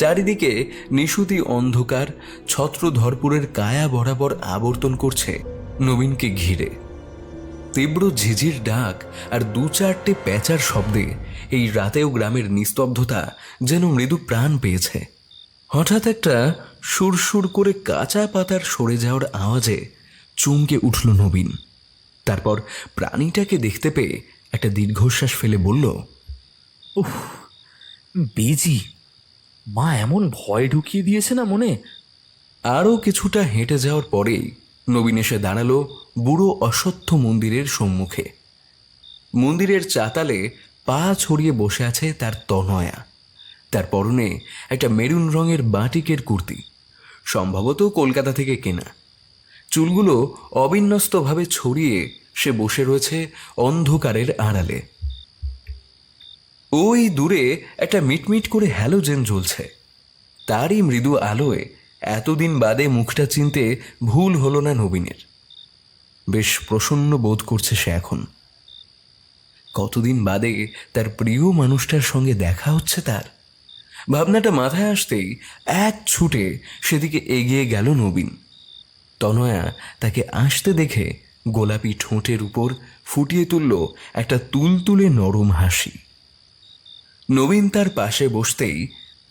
চারিদিকে নিশুতি অন্ধকার ছত্রধরপুরের কায়া বরাবর আবর্তন করছে নবীনকে ঘিরে। তীব্র ঝিঝির ডাক আর 2-4টে প্যাঁচার শব্দে এই রাতেও গ্রামের নিস্তব্ধতা যেন মৃদু প্রাণ পেয়েছে। হঠাৎ একটা সুরসুর করে কাঁচা পাতার সরে যাওয়ার আওয়াজে চমকে উঠল নবীন। তারপর প্রাণীটাকে দেখতে পেয়ে একটা দীর্ঘশ্বাস ফেলে বলল, বেজি, মা এমন ভয় ঢুকিয়ে দিয়েছে না মনে। আরও কিছুটা হেঁটে যাওয়ার পরেই নবীন এসে দাঁড়ালো বুড়ো অশ্বত্থ মন্দিরের সম্মুখে। মন্দিরের চাতালে পা ছড়িয়ে বসে আছে তার তনয়া। তার পরনে একটা মেরুন রঙের বাটিকের কুর্তি, সম্ভবত কলকাতা থেকে কেনা। চুলগুলো অবিন্যস্তভাবে ছড়িয়ে সে বসে রয়েছে অন্ধকারের আড়ালে। ওই দূরে একটা মিটমিট করে হ্যালোজেন জ্বলছে। তারই মৃদু আলোয় এতদিন বাদে মুখটা চিনতে ভুল হলো না নবীনের। বেশ প্রসন্ন বোধ করছে সে এখন। কতদিন বাদে তার প্রিয় মানুষটার সঙ্গে দেখা হচ্ছে তার। ভাবনাটা মাথায় আসতেই এক ছুটে সেদিকে এগিয়ে গেল নবীন। তনয়া তাকে আসতে দেখে গোলাপি ঠোঁটের উপর ফুটিয়ে তুলল একটা তুলতুলে নরম হাসি। নবীন তার পাশে বসতেই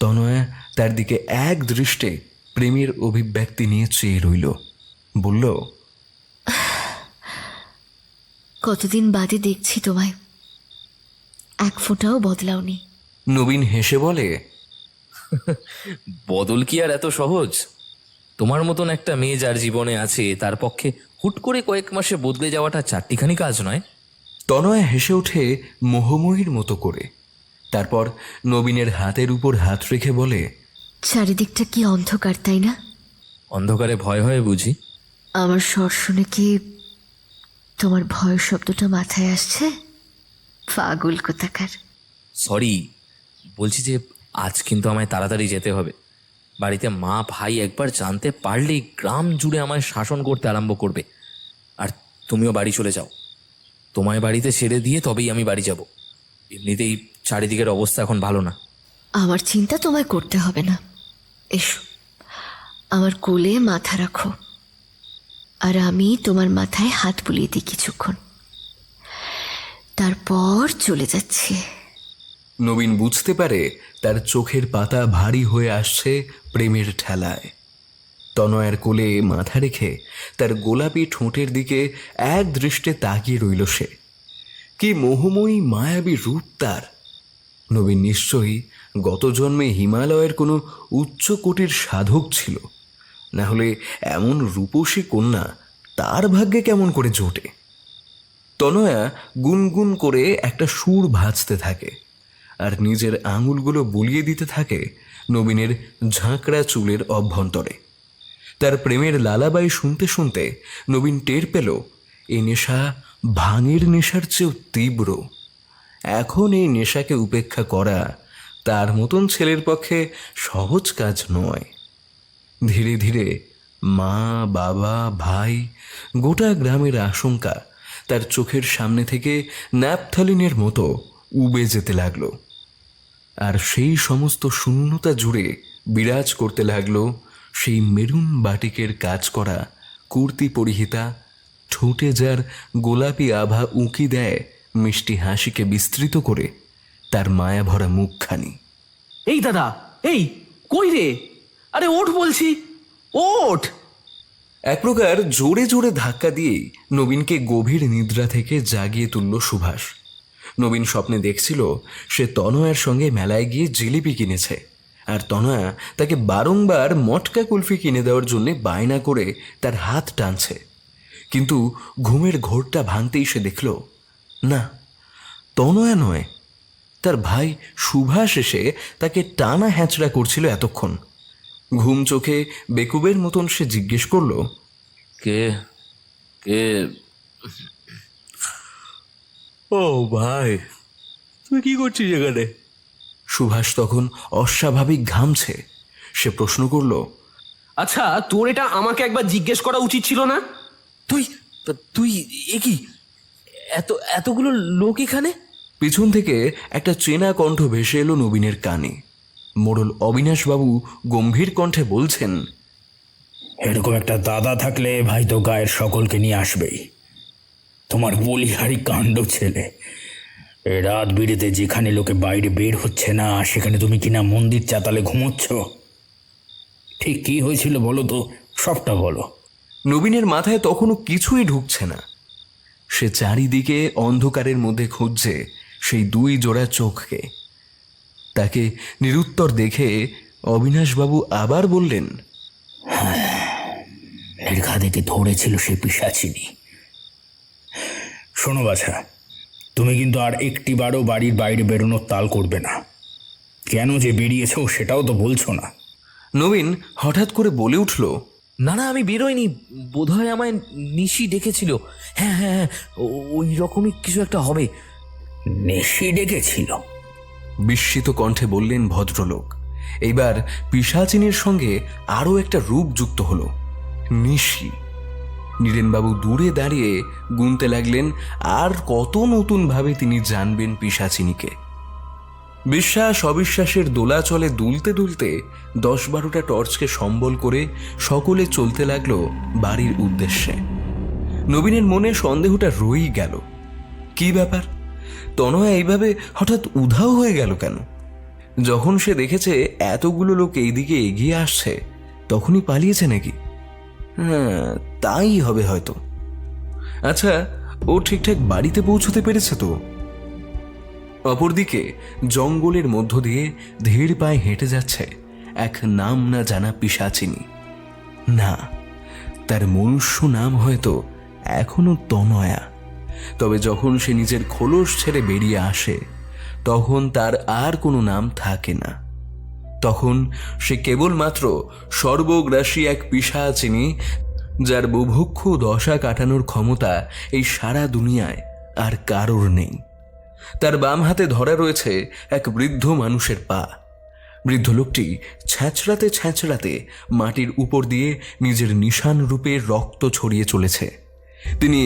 তনয়া তার দিকে এক দৃষ্টে প্রেমের অভিব্যক্তি নিয়ে চেয়ে রইল। বলল, কতদিন বাদে দেখছি তোমায়, এক ফোঁটাও বদলাওনি। নবীন হেসে বলে, বদল কি আর এত সহজ? তোমার মতন একটা মেয়ে যার জীবনে আছে তার পক্ষে হুট করে কয়েক মাসে বদলে যাওয়াটা চারটিখানি কাজ নয়। তনয়া হেসে ওঠে মোহময়ীর মতো করে। তারপর নবীনের হাতের উপর হাত রেখে বলে, চারিদিকটা কি অন্ধকার, তাই না? অন্ধকারে ভয় হয় বুঝি? আমার স্বর শুনে কি তোমার ভয়ের শব্দটা মাথায় আসছে? পাগল কোথাকার। সরি, বলছি যে আজ কিন্তু আমায় তাড়াতাড়ি যেতে হবে। বাড়িতে মা ভাই একবার জানতে পারলেই গ্রাম জুড়ে আমায় শাসন করতে আরম্ভ করবে। আর তুমিও বাড়ি চলে যাও, তোমায় বাড়িতে ছেড়ে দিয়ে তবেই আমি বাড়ি যাব। এমনিতেই চারিদিকের অবস্থা এখন ভালো না। আমার চিন্তা তোমায় করতে হবে না। এসো, আমার কোলে মাথা রাখো, আর আমি তোমার মাথায় হাত বুলিয়ে দিই কিছুক্ষণ, তারপর চলে যাচ্ছি। নবীন বুঝতে পারে তার চোখের পাতা ভারী হয়ে আসছে প্রেমের ঠেলায়। তনয়ার কোলে মাথা রেখে তার গোলাপি ঠোঁটের দিকে এক দৃষ্টে তাকিয়ে রইল সে। কি মোহময়ী মায়াবী রূপ তার! নবীন নিশ্চয়ই গত জন্মে হিমালয়ের কোনো উচ্চ কোটির সাধক ছিল, না হলে এমন রূপসী কন্যা তার ভাগ্যে কেমন করে জোটে? তনয়া গুনগুন করে একটা সুর ভাজতে থাকে আর নিজের আঙুলগুলো বুলিয়ে দিতে থাকে নবীনের ঝাঁকড়া চুলের অভ্যন্তরে। তার প্রেমের লালাবাই শুনতে শুনতে নবীন টের পেল এই নেশা ভাঙের নেশার চেয়েও তীব্র। এখন এই নেশাকে উপেক্ষা করা তার মতন ছেলের পক্ষে সহজ কাজ নয়। ধীরে ধীরে মা, বাবা, ভাই, গোটা গ্রামের আশঙ্কা তার চোখের সামনে থেকে ন্যাপথলিনের মতো উবে যেতে লাগলো। আর সেই সমস্ত শূন্যতা জুড়ে বিরাজ করতে লাগলো সেই মেরুন বাটিকের কাজ করা কুর্তি পরিহিতা ঠোঁটে যার গোলাপি আভা উঁকি দেয় মিষ্টি হাসিকে বিস্তৃত করে তার মায়া ভরা মুখখানি। এই দাদা, এই কই রে? আরে ওঠ বলছি, ওঠ। এক প্রকার জোরে জোরে ধাক্কা দিয়েই নবীনকে গভীর নিদ্রা থেকে জাগিয়ে তুলল সুভাষ। নবীন স্বপ্নে দেখছিল সে তনয়ার সঙ্গে মেলায় গিয়ে জিলিপি কিনেছে, আর তনয়া তাকে বারংবার মটকা কুলফি কিনে দেওয়ার জন্য বায়না করে তার হাত টানছে। কিন্তু ঘুমের ঘোরটা ভাঙতেই সে দেখল, না, তনয়া নয়, তার ভাই সুভাষ এসে তাকে টানা হ্যাঁচড়া করছিল এতক্ষণ। ঘুম চোখে বেকুবের মতন সে জিজ্ঞেস করল, কে কে? ও ভাই, তুই কি করছিস এখানে? সুভাষ তখন অস্বাভাবিক ঘামছে। সে প্রশ্ন করল, আচ্ছা, তোর এটা আমাকে একবার জিজ্ঞেস করা উচিত ছিল না? তুই তুই এ কি, এতগুলো লোক এখানে? পিছন থেকে একটা চেনা কণ্ঠ ভেসে এলো নবীনের কানে। মোড়ল অবিনাশবাবু গম্ভীর কণ্ঠে বলছেন, এরকম একটা দাদা থাকলে ভাই তো গায়ের সকলকে নিয়ে আসবেই। তোমার বলিহারি কাণ্ড ছেলে, এ রাত বিরেতে যেখানে লোকে বাইরে বের হচ্ছে না, সেখানে তুমি কিনা মন্দির চাতালে ঘুমোচ্ছ। ঠিক কি হয়েছিল বলো তো, সবটা বলো। নবীনের মাথায় তখনও কিছুই ঢুকছে না। সে চারিদিকে অন্ধকারের মধ্যে খুঁজছে সেই দুই জোড়া চোখকে। তাকে নিরুত্তর দেখে অবিনাশবাবু আবার বললেন, নির্ঘা দেখে ধরেছিল সে পিশাচিনী। শোনো বাছা, তুমি কিন্তু আর একটিবারও বাড়ির বাইরে বেরোনোর তাল করবে না। কেন যে বেরিয়েছো সেটাও তো বলছো না। নবীন হঠাৎ করে বলে উঠল, না না, আমি বেরোইনি, বোধহয় আমায় নিশি ডেকেছিল। হ্যাঁ হ্যাঁ হ্যাঁ, ওই রকমই কিছু একটা হবে। নেশি ডেকেছিল? বিস্মিত কণ্ঠে বললেন ভদ্রলোক। এইবার পিশাচিনীর সঙ্গে আরও একটা রূপ যুক্ত হলো, নিশি। নীরেনবাবু দূরে দাঁড়িয়ে গুনতে লাগলেন আর কত নতুনভাবে তিনি জানবেন পিশাচিনীকে। বিশ্বাস অবিশ্বাসের দোলাচলে দুলতে দুলতে 10-12টা টর্চকে সম্বল করে সকলে চলতে লাগলো বাড়ির উদ্দেশ্যে। নবীনের মনে সন্দেহটা রয়েই গেল, কি ব্যাপার, তনয়া এইভাবে হঠাৎ উধাও হয়ে গেল কেন? যখন সে দেখেছে এতগুলো লোক এইদিকে এগিয়ে আসছে, তখনই পালিয়েছে নাকি? হ্যাঁ, তাই হবে হয়তো। আচ্ছা, ও ঠিকঠাক বাড়িতে পৌঁছতে পেরেছে তো? অপরদিকে জঙ্গলের মধ্য দিয়ে ধীর পায়ে হেঁটে যাচ্ছে এক নাম না জানা পিশাচিনী। না, তার মনুষ্য নাম হয়তো এখনো তনয়া। তবে যখন সে নিজের খোলস ছেড়ে বেরিয়ে আসে, তখন তার আর কোনো নাম থাকে না। তখন সে কেবলমাত্র সর্বগ্রাসী এক পিশাচিনী, যার বুভুক্ষ দশা কাটানোর ক্ষমতা এই সারা দুনিয়ায় আর কারোর নেই। তার বাম হাতে ধরা রয়েছে এক বৃদ্ধ মানুষের পা। বৃদ্ধ লোকটি ছ্যাঁচড়াতে ছ্যাঁচড়াতে মাটির উপর দিয়ে নিজের নিশান রূপে রক্ত ছড়িয়ে চলেছে। তিনি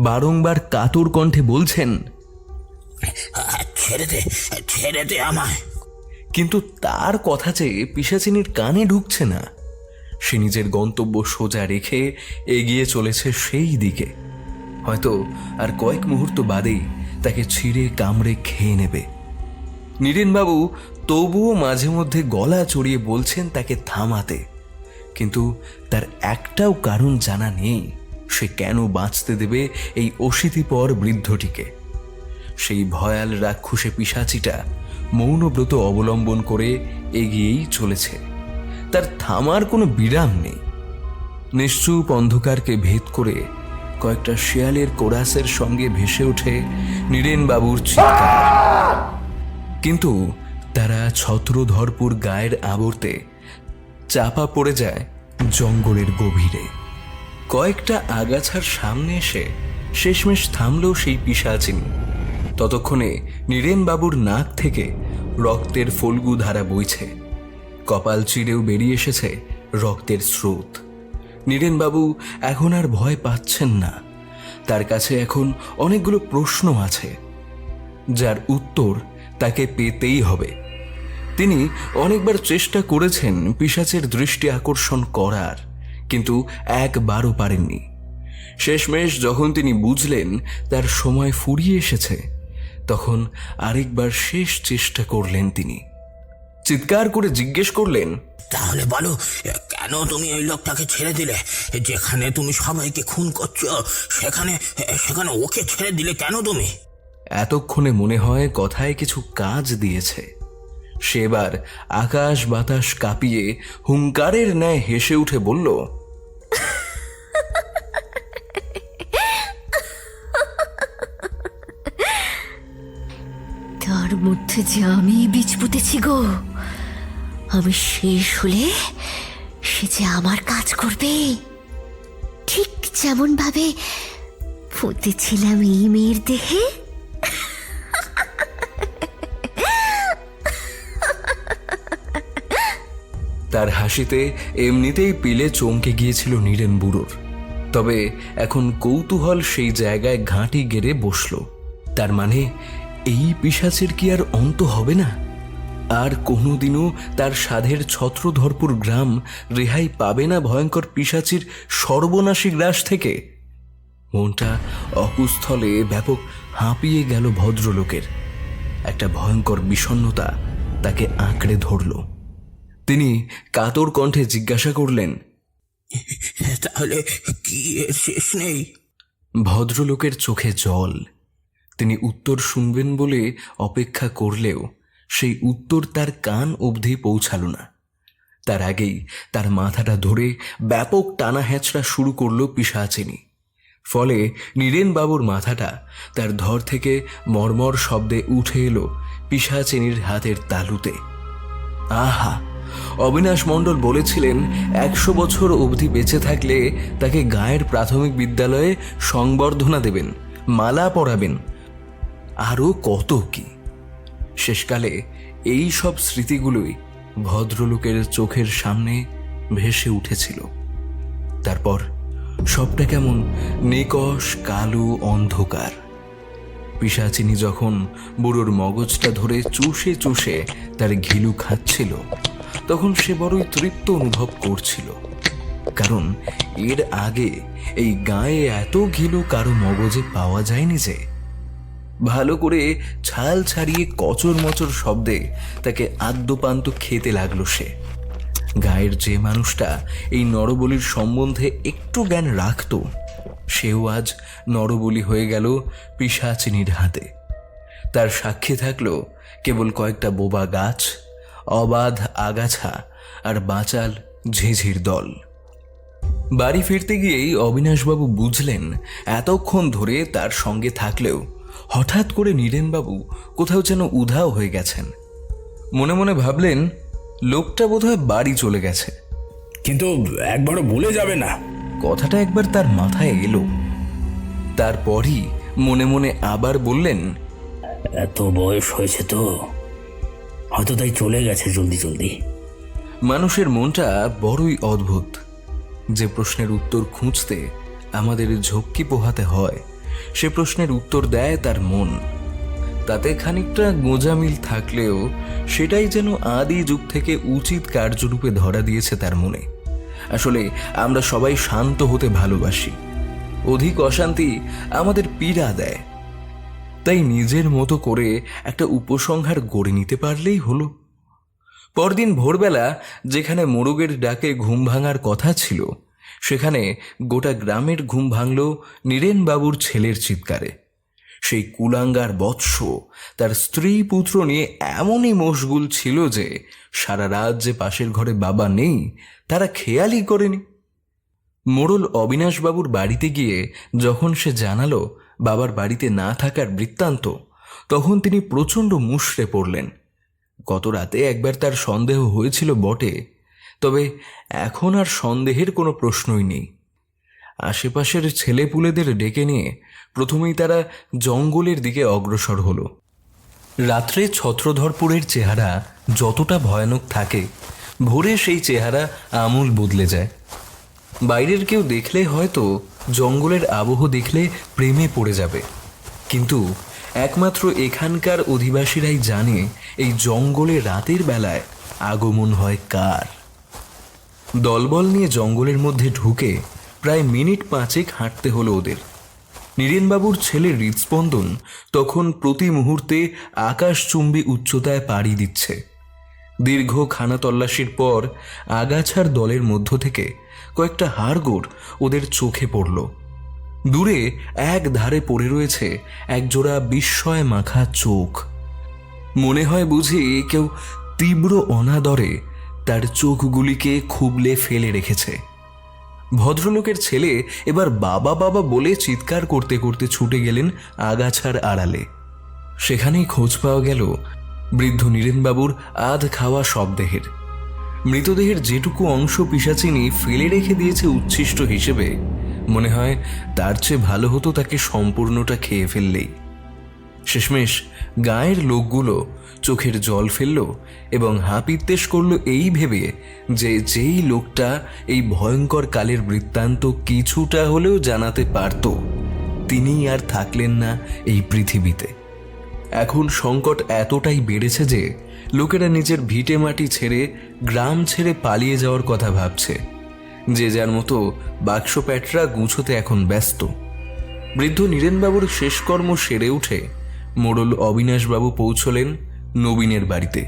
বারংবার কাতর কণ্ঠে বলছেন, ছেড়ে দে আমায়। কিন্তু তার কথা যে পিশাচিনীর কানে ঢুকছে না। সে নিজের গন্তব্য সোজা রেখে এগিয়ে চলেছে সেই দিকে। হয়তো আর কয়েক মুহূর্ত বাদেই তাকে ছিঁড়ে কামড়ে খেয়ে নেবে। নীরেনবাবু তবুও মাঝে মধ্যে গলা চড়িয়ে বলছেন তাকে থামাতে, কিন্তু তার একটাও কারণ জানা নেই সে কেন বাঁচতে দেবে এই অশীতিপর বৃদ্ধটিকে। সেই ভয়াল রাক্ষসে পিশাচিটা মৌনব্রত অবলম্বন করে এগিয়েই চলেছে, তার থামার কোনো বিরাম নেই। নিশ্চুপ অন্ধকারকে ভেদ করে কয়েকটা শেয়ালের কোরাসের সঙ্গে ভেসে ওঠে নীরেনবাবুর চিৎকার। কিন্তু তারা ছত্রধরপুর গায়ের আবর্তে চাপা পড়ে যায় জঙ্গলের গভীরে। কয়েকটা আগাছার সামনে এসে শেষমেশ থামলেও সেই পিশাচিনী। ততক্ষণে নীরেনবাবুর নাক থেকে রক্তের ফল্গু ধারা বইছে, কপাল চিরেও বেরিয়ে এসেছে রক্তের স্রোত। নীরেনবাবু এখন আর ভয় পাচ্ছেন না। তার কাছে এখন অনেকগুলো প্রশ্ন আছে, যার উত্তর তাকে পেতেই হবে। তিনি অনেকবার চেষ্টা করেছেন পিশাচের দৃষ্টি আকর্ষণ করার, কিন্তু একবারও পারেননি। শেষমেশ যখন তিনি বুঝলেন তার সময় ফুরিয়ে এসেছে, তখন আরেকবার শেষ চেষ্টা করলেন। তিনি চিৎকার করে জিজ্ঞেস করলেন, তাহলে বলো, কেন তুমি ওই লোকটাকে ছেড়ে দিলে? যেখানে তুমি সবাইকে খুন করছো, সেখানে সেখানে ওকে ছেড়ে দিলে কেন তুমি? এতক্ষণে মনে হয় কথায় কিছু কাজ দিয়েছে। সেবার আকাশ বাতাস কাঁপিয়ে হুঙ্কারের ন্যায় হেসে উঠে বলল, তার মধ্যে যে আমি বীজ পুঁতেছি গো, আমি শেষ হলে সে যে আমার কাজ করবে, ঠিক যেমন ভাবে পুঁতেছিলাম এই মেয়ের দেহে। তার হাসিতে এমনিতেই পিলে চমকে গিয়েছিল নীরেন বুড়োর। তবে এখন কৌতূহল সেই জায়গায় ঘাঁটি গেড়ে বসল। তার মানে এই পিশাচের কি আর অন্ত হবে না? আর কোনোদিনও তার সাধের ছত্রধরপুর গ্রাম রেহাই পাবে না ভয়ঙ্কর পিশাচির সর্বনাশী গ্রাস থেকে? মনটা অকুস্থলে ব্যাপক হাঁপিয়ে গেল ভদ্রলোকের। একটা ভয়ঙ্কর বিষণ্ণতা তাকে আঁকড়ে ধরল। তিনি কাতর কণ্ঠে জিজ্ঞাসা করলেন, তাহলে কি এর শেষ নেই? ভদ্রলোকের চোখে জল। তিনি উত্তর শুনবেন বলে অপেক্ষা করলেও সেই উত্তর তার কান অবধি পৌঁছাল না। তার আগেই তার মাথাটা ধরে ব্যাপক টানা হেঁচড়া শুরু করল পিশাচিনী। ফলে নীরেন বাবুর মাথাটা তার ধর থেকে মর্মর শব্দে উঠে এলো পিশাচিনীর হাতের তালুতে। আহা! অবিনাশ মণ্ডল বলেছিলেন 100 বছর অবধি বেঁচে থাকলে তাকে গায়ের প্রাথমিক বিদ্যালয়ে সংবর্ধনা দেবেন, মালা পরাবেন, আরও কত কি। শেষকালে এই সব স্মৃতিগুলোই ভদ্রলোকের চোখের সামনে ভেসে উঠেছিল। তারপর সবটা কেমন নিকষ কালো অন্ধকার। পিশাচিনী যখন বুড়োর মগজটা ধরে চুষে চুষে তার ঘিলু খাচ্ছিল, তখন সে বড়ই তৃপ্ত অনুভব করছিল। কারণ এর আগে এই গায়ে এত ঘিলু কারো মগজে পাওয়া যায়নি যে। ভালো করে ছাল ছাড়িয়ে কচর মচর শব্দে তাকে আদ্যপান্ত খেতে লাগলো সে। গায়ের যে মানুষটা এই নরবলির সম্বন্ধে একটু জ্ঞান রাখত, সেও আজ নরবলি হয়ে গেল পিশাচিনীর হাতে। তার সাক্ষী থাকলো কেবল কয়েকটা বোবা গাছ, অবাধ আগাছা আর বাঁচাল ঝিঝির দল। বাড়ি ফিরতে গিয়েই অবিনাশবাবু বুঝলেন এতক্ষণ ধরে তার সঙ্গে থাকলেও হঠাৎ করে নীরেনবাবু কোথাও যেন উধাও হয়ে গেছেন। মনে মনে ভাবলেন, লোকটা বোধহয় বাড়ি চলে গেছে। কিন্তু একবারও ভুলে যাবে না। কথাটা একবার তার মাথায় এলো। তারপরই মনে মনে আবার বললেন, এত বয়স হয়েছে তো, হয়তো তাই চলে গেছে জলদি জলদি। মানুষের মনটা বড়ই অদ্ভুত। যে প্রশ্নের উত্তর খুঁজতে আমাদের ঝক্কি পোহাতে হয়, সে প্রশ্নের উত্তর দেয় তার মন। তাতে খানিকটা গোঁজামিল থাকলেও সেটাই যেন আদি যুগ থেকে উচিত কার্যরূপে ধরা দিয়েছে তার মনে। আসলে আমরা সবাই শান্ত হতে ভালোবাসি, অধিক অশান্তি আমাদের পীড়া দেয়। তাই নিজের মতো করে একটা উপসংহার গড়ে নিতে পারলেই হলো। পরদিন ভোরবেলা যেখানে মোরগের ডাকে ঘুম ভাঙার কথা ছিল, সেখানে গোটা গ্রামের ঘুম ভাঙল নীরেনবাবুর ছেলের চিৎকারে। সেই কুলাঙ্গার বৎস তার স্ত্রী পুত্র নিয়ে এমনই মশগুল ছিল যে সারা রাত যে পাশের ঘরে বাবা নেই তারা খেয়ালই করেনি। মোড়ল অবিনাশবাবুর বাড়িতে গিয়ে যখন সে জানালো বাবার বাড়িতে না থাকার বৃত্তান্ত, তখন তিনি প্রচণ্ড মুষড়ে পড়লেন। গত রাতে একবার তার সন্দেহ হয়েছিল বটে, তবে এখন আর সন্দেহের কোনো প্রশ্নই নেই। আশেপাশের ছেলেপুলেদের ডেকে নিয়ে প্রথমেই তারা জঙ্গলের দিকে অগ্রসর হলো। রাত্রে ছত্রধরপুরের চেহারা যতটা ভয়ানক থাকে, ভোরে সেই চেহারা আমূল বদলে যায়। বাইরের কেউ দেখলে হয়তো জঙ্গলের আবহ দেখলে প্রেমে পড়ে যাবে, কিন্তু একমাত্র এখানকার অধিবাসীরাই জানে এই জঙ্গলে রাতের বেলায় আগমন হয় কার। দলবল নিয়ে জঙ্গলের মধ্যে ঢুকে প্রায় মিনিট 5 হাঁটতে হলো ওদের। নীরেনবাবুর ছেলের হৃদস্পন্দন তখন প্রতি মুহূর্তে আকাশচুম্বী উচ্চতায় পাড়ি দিচ্ছে। দীর্ঘ খানা তল্লাশির পর আগাছার দলের মধ্য থেকে কয়েকটা হাড়গোড় ওদের চোখে পড়ল। দূরে এক ধারে পড়ে রয়েছে একজোড়া বিস্ময় মাখা চোখ। মনে হয় বুঝি কেউ তীব্র অনাদরে তার চোখগুলিকে খুবলে ফেলে রেখেছে। ভদ্রলোকের ছেলে এবার বাবা বাবা বলে চিৎকার করতে করতে ছুটে গেলেন আগাছার আড়ালে। সেখানেই খোঁজ পাওয়া গেল বৃদ্ধ নীরেনবাবুর আধ খাওয়া শবদেহের। মৃতদেহের যেটুকু অংশ পিশাচিনি ফেলে রেখে দিয়েছে উচ্ছিষ্ট হিসেবে, মনে হয় তার চেয়ে ভালো হতো তাকে সম্পূর্ণটা খেয়ে ফেললেই। শেষমেশ গায়ের লোকগুলো চোখের জল ফেলল এবং হাপিত্তেশ করল এই ভেবে যে যেই লোকটা এই ভয়ঙ্কর কালের বৃত্তান্ত কিছুটা হলেও জানাতে পারত, তিনিই আর থাকলেন না এই পৃথিবীতে। এখন সংকট এতটাই বেড়েছে যে লোকেরা নিজের ভিটে মাটি ছেড়ে গ্রাম ছেড়ে পালিয়ে যাওয়ার কথা ভাবছে। যে যার মতো বাক্স প্যাটরা গুছোতে এখন ব্যস্ত। বৃদ্ধ নীরেনবাবুর শেষকর্ম সেরে উঠে মোড়ল অবিনাশবাবু পৌঁছলেন নবীনের বাড়িতে।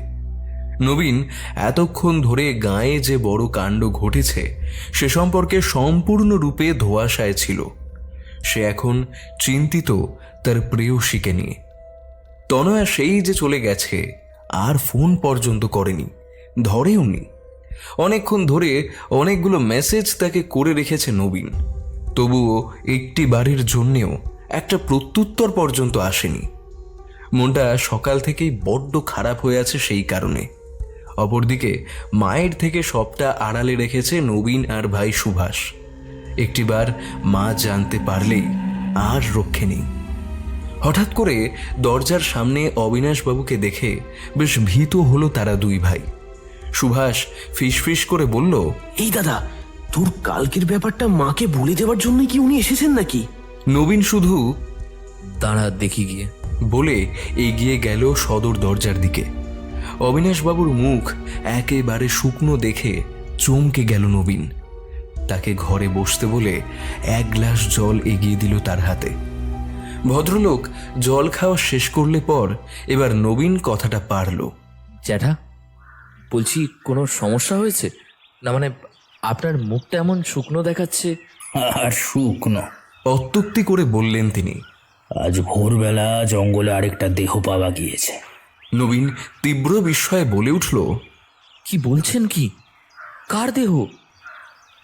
নবীন এতক্ষণ ধরে গাঁয়ে যে বড় কাণ্ড ঘটেছে সে সম্পর্কে সম্পূর্ণরূপে ধোঁয়াশায় ছিল। সে এখন চিন্তিত তার প্রেয়সীকে নিয়ে। তনয়া সেই যে চলে গেছে, আর ফোন পর্যন্ত করেনি, ধরেওনি। অনেকক্ষণ ধরে অনেকগুলো মেসেজ তাকে করে রেখেছে নবীন, তবুও একটি বারের জন্যেও একটা প্রত্যুত্তর পর্যন্ত আসেনি। মনটা সকাল থেকেই বড্ড খারাপ হয়ে আছে সেই কারণে। অপরদিকে মায়ের থেকে সবটা আড়ালে রেখেছে নবীন আর ভাই সুভাষ। একটিবার মা জানতে পারলেই আর রক্ষে নেই। হঠাৎ করে দরজার সামনে অবিনাশবাবুকে দেখে বেশ ভীত হলো তারা দুই ভাই। সুভাষ ফিসফিস করে বলল, এই দাদা, তোর কালকের ব্যাপারটা মাকে বলে দেওয়ার জন্য কি উনি এসেছেন নাকি? নবীন শুধু দাঁড়া দেখি গিয়ে বলে এগিয়ে গেল সদর দরজার দিকে। অবিনাশবাবুর মুখ একেবারে শুকনো দেখে চমকে গেল নবীন। তাকে ঘরে বসতে বলে এক গ্লাস জল এগিয়ে দিল তার হাতে। ভদ্রলোক জল খাওয়া শেষ করলে পর এবার নবীন কথাটা পারল। জ্যাঠা, বলছি কোনো সমস্যা হয়েছে না? মানে আপনার মুখটা এমন শুকনো দেখাচ্ছে। আর শুকনো? অত্যুক্তি করে বললেন তিনি। আজ ভোরবেলা জঙ্গলে আরেকটা দেহ পাওয়া গিয়েছে। নবীন তীব্র বিস্ময়ে বলে উঠল, কি বলছেন? কি? কার দেহ?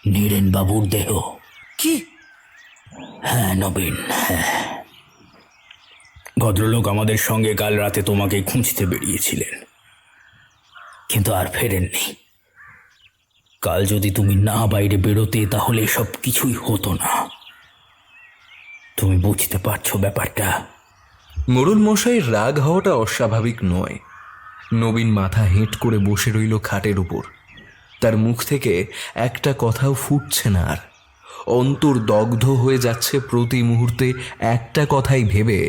নীরেন বাবুর দেহ। কি? হ্যাঁ নবীন, হ্যাঁ। ভদ্রলোক আমাদের সঙ্গে কাল রাতে তোমাকে খুঁজতে বেরিয়েছিলেন, কিন্তু আর ফেরেননি। কাল যদি তুমি না বাইরে বেরোতে তাহলে সব কিছুই হতো না। তুমি বুঝতে পারছো ব্যাপারটা? মোড়ল মশাইয়ের রাগ হওয়াটা অস্বাভাবিক নয়। নবীন মাথা হেঁট করে বসে রইল খাটের উপর। তার মুখ থেকে একটা কথাও ফুটছে না আর। অন্তর দগ্ধ হয়ে যাচ্ছে প্রতি মুহূর্তে একটা কথাই ভেবে,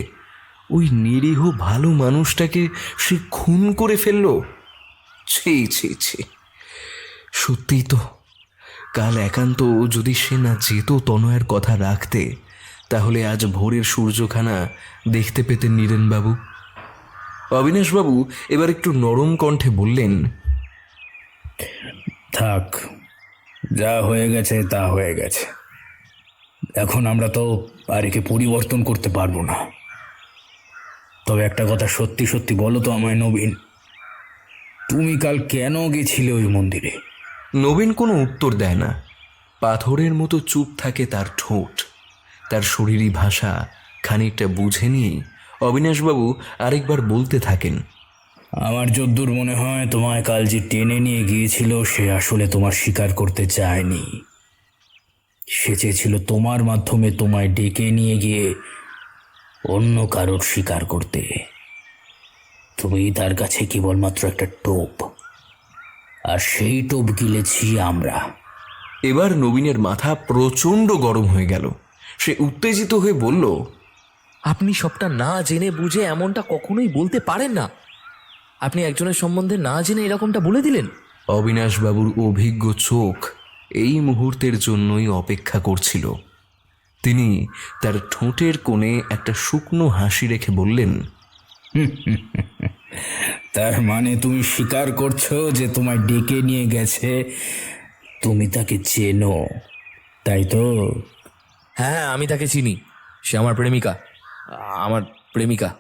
ওই নিরীহ ভালো মানুষটাকে সে খুন করে ফেলল। ছি ছি ছি, সত্যিই তো কাল একান্ত যদি সে না যেত তনয়ের কথা রাখতে, তাহলে আজ ভোরের সূর্যখানা দেখতে পেতেন নীরেনবাবু। অবিনাশবাবু এবার একটু নরম কণ্ঠে বললেন, থাক, যা হয়ে গেছে তা হয়ে গেছে। এখন আমরা তো আর একে পরিবর্তন করতে পারবো না। তবে একটা কথা সত্যি সত্যি বলো তো আমায় নবীন, তুমি কাল কেন গেছিলে ওই মন্দিরে? নবীন কোনো উত্তর দেয় না। পাথরের মতো চুপ থাকে তার ঠোঁট। তার শরীরী ভাষা খানিকটা বুঝে নিয়েই অবিনাশবাবু আরেকবার বলতে থাকেন, আমার যদ্দূর মনে হয় তোমায় কাল যে টেনে নিয়ে গিয়েছিল সে আসলে তোমার স্বীকার করতে চায়নি। সে চেয়েছিল তোমার মাধ্যমে তোমায় ডেকে নিয়ে গিয়ে অন্য কারোর স্বীকার করতে। তুমি তার কাছে কেবলমাত্র একটা টোপ, আর সেই টোপ গিলেছি আমরা। এবার নবীনের মাথা প্রচণ্ড গরম হয়ে গেল। সে উত্তেজিত হয়ে বলল, আপনি সবটা না জেনে বুঝে এমনটা কখনোই বলতে পারেন না। আপনি একজনের সম্বন্ধে না জেনে এরকমটা বলে দিলেন। অবিনাশবাবুর অভিজ্ঞ চোখ এই মুহূর্তের জন্যই অপেক্ষা করছিল। তিনি তার ঠোঁটের কোণে একটা শুকনো হাসি রেখে বললেন, তার মানে তুমি স্বীকার করছো যে তোমায় ডেকে নিয়ে গেছে, তুমি তাকে চেনো, তাই তো? হ্যাঁ, আমি তাকে চিনি। সে আমার প্রেমিকা।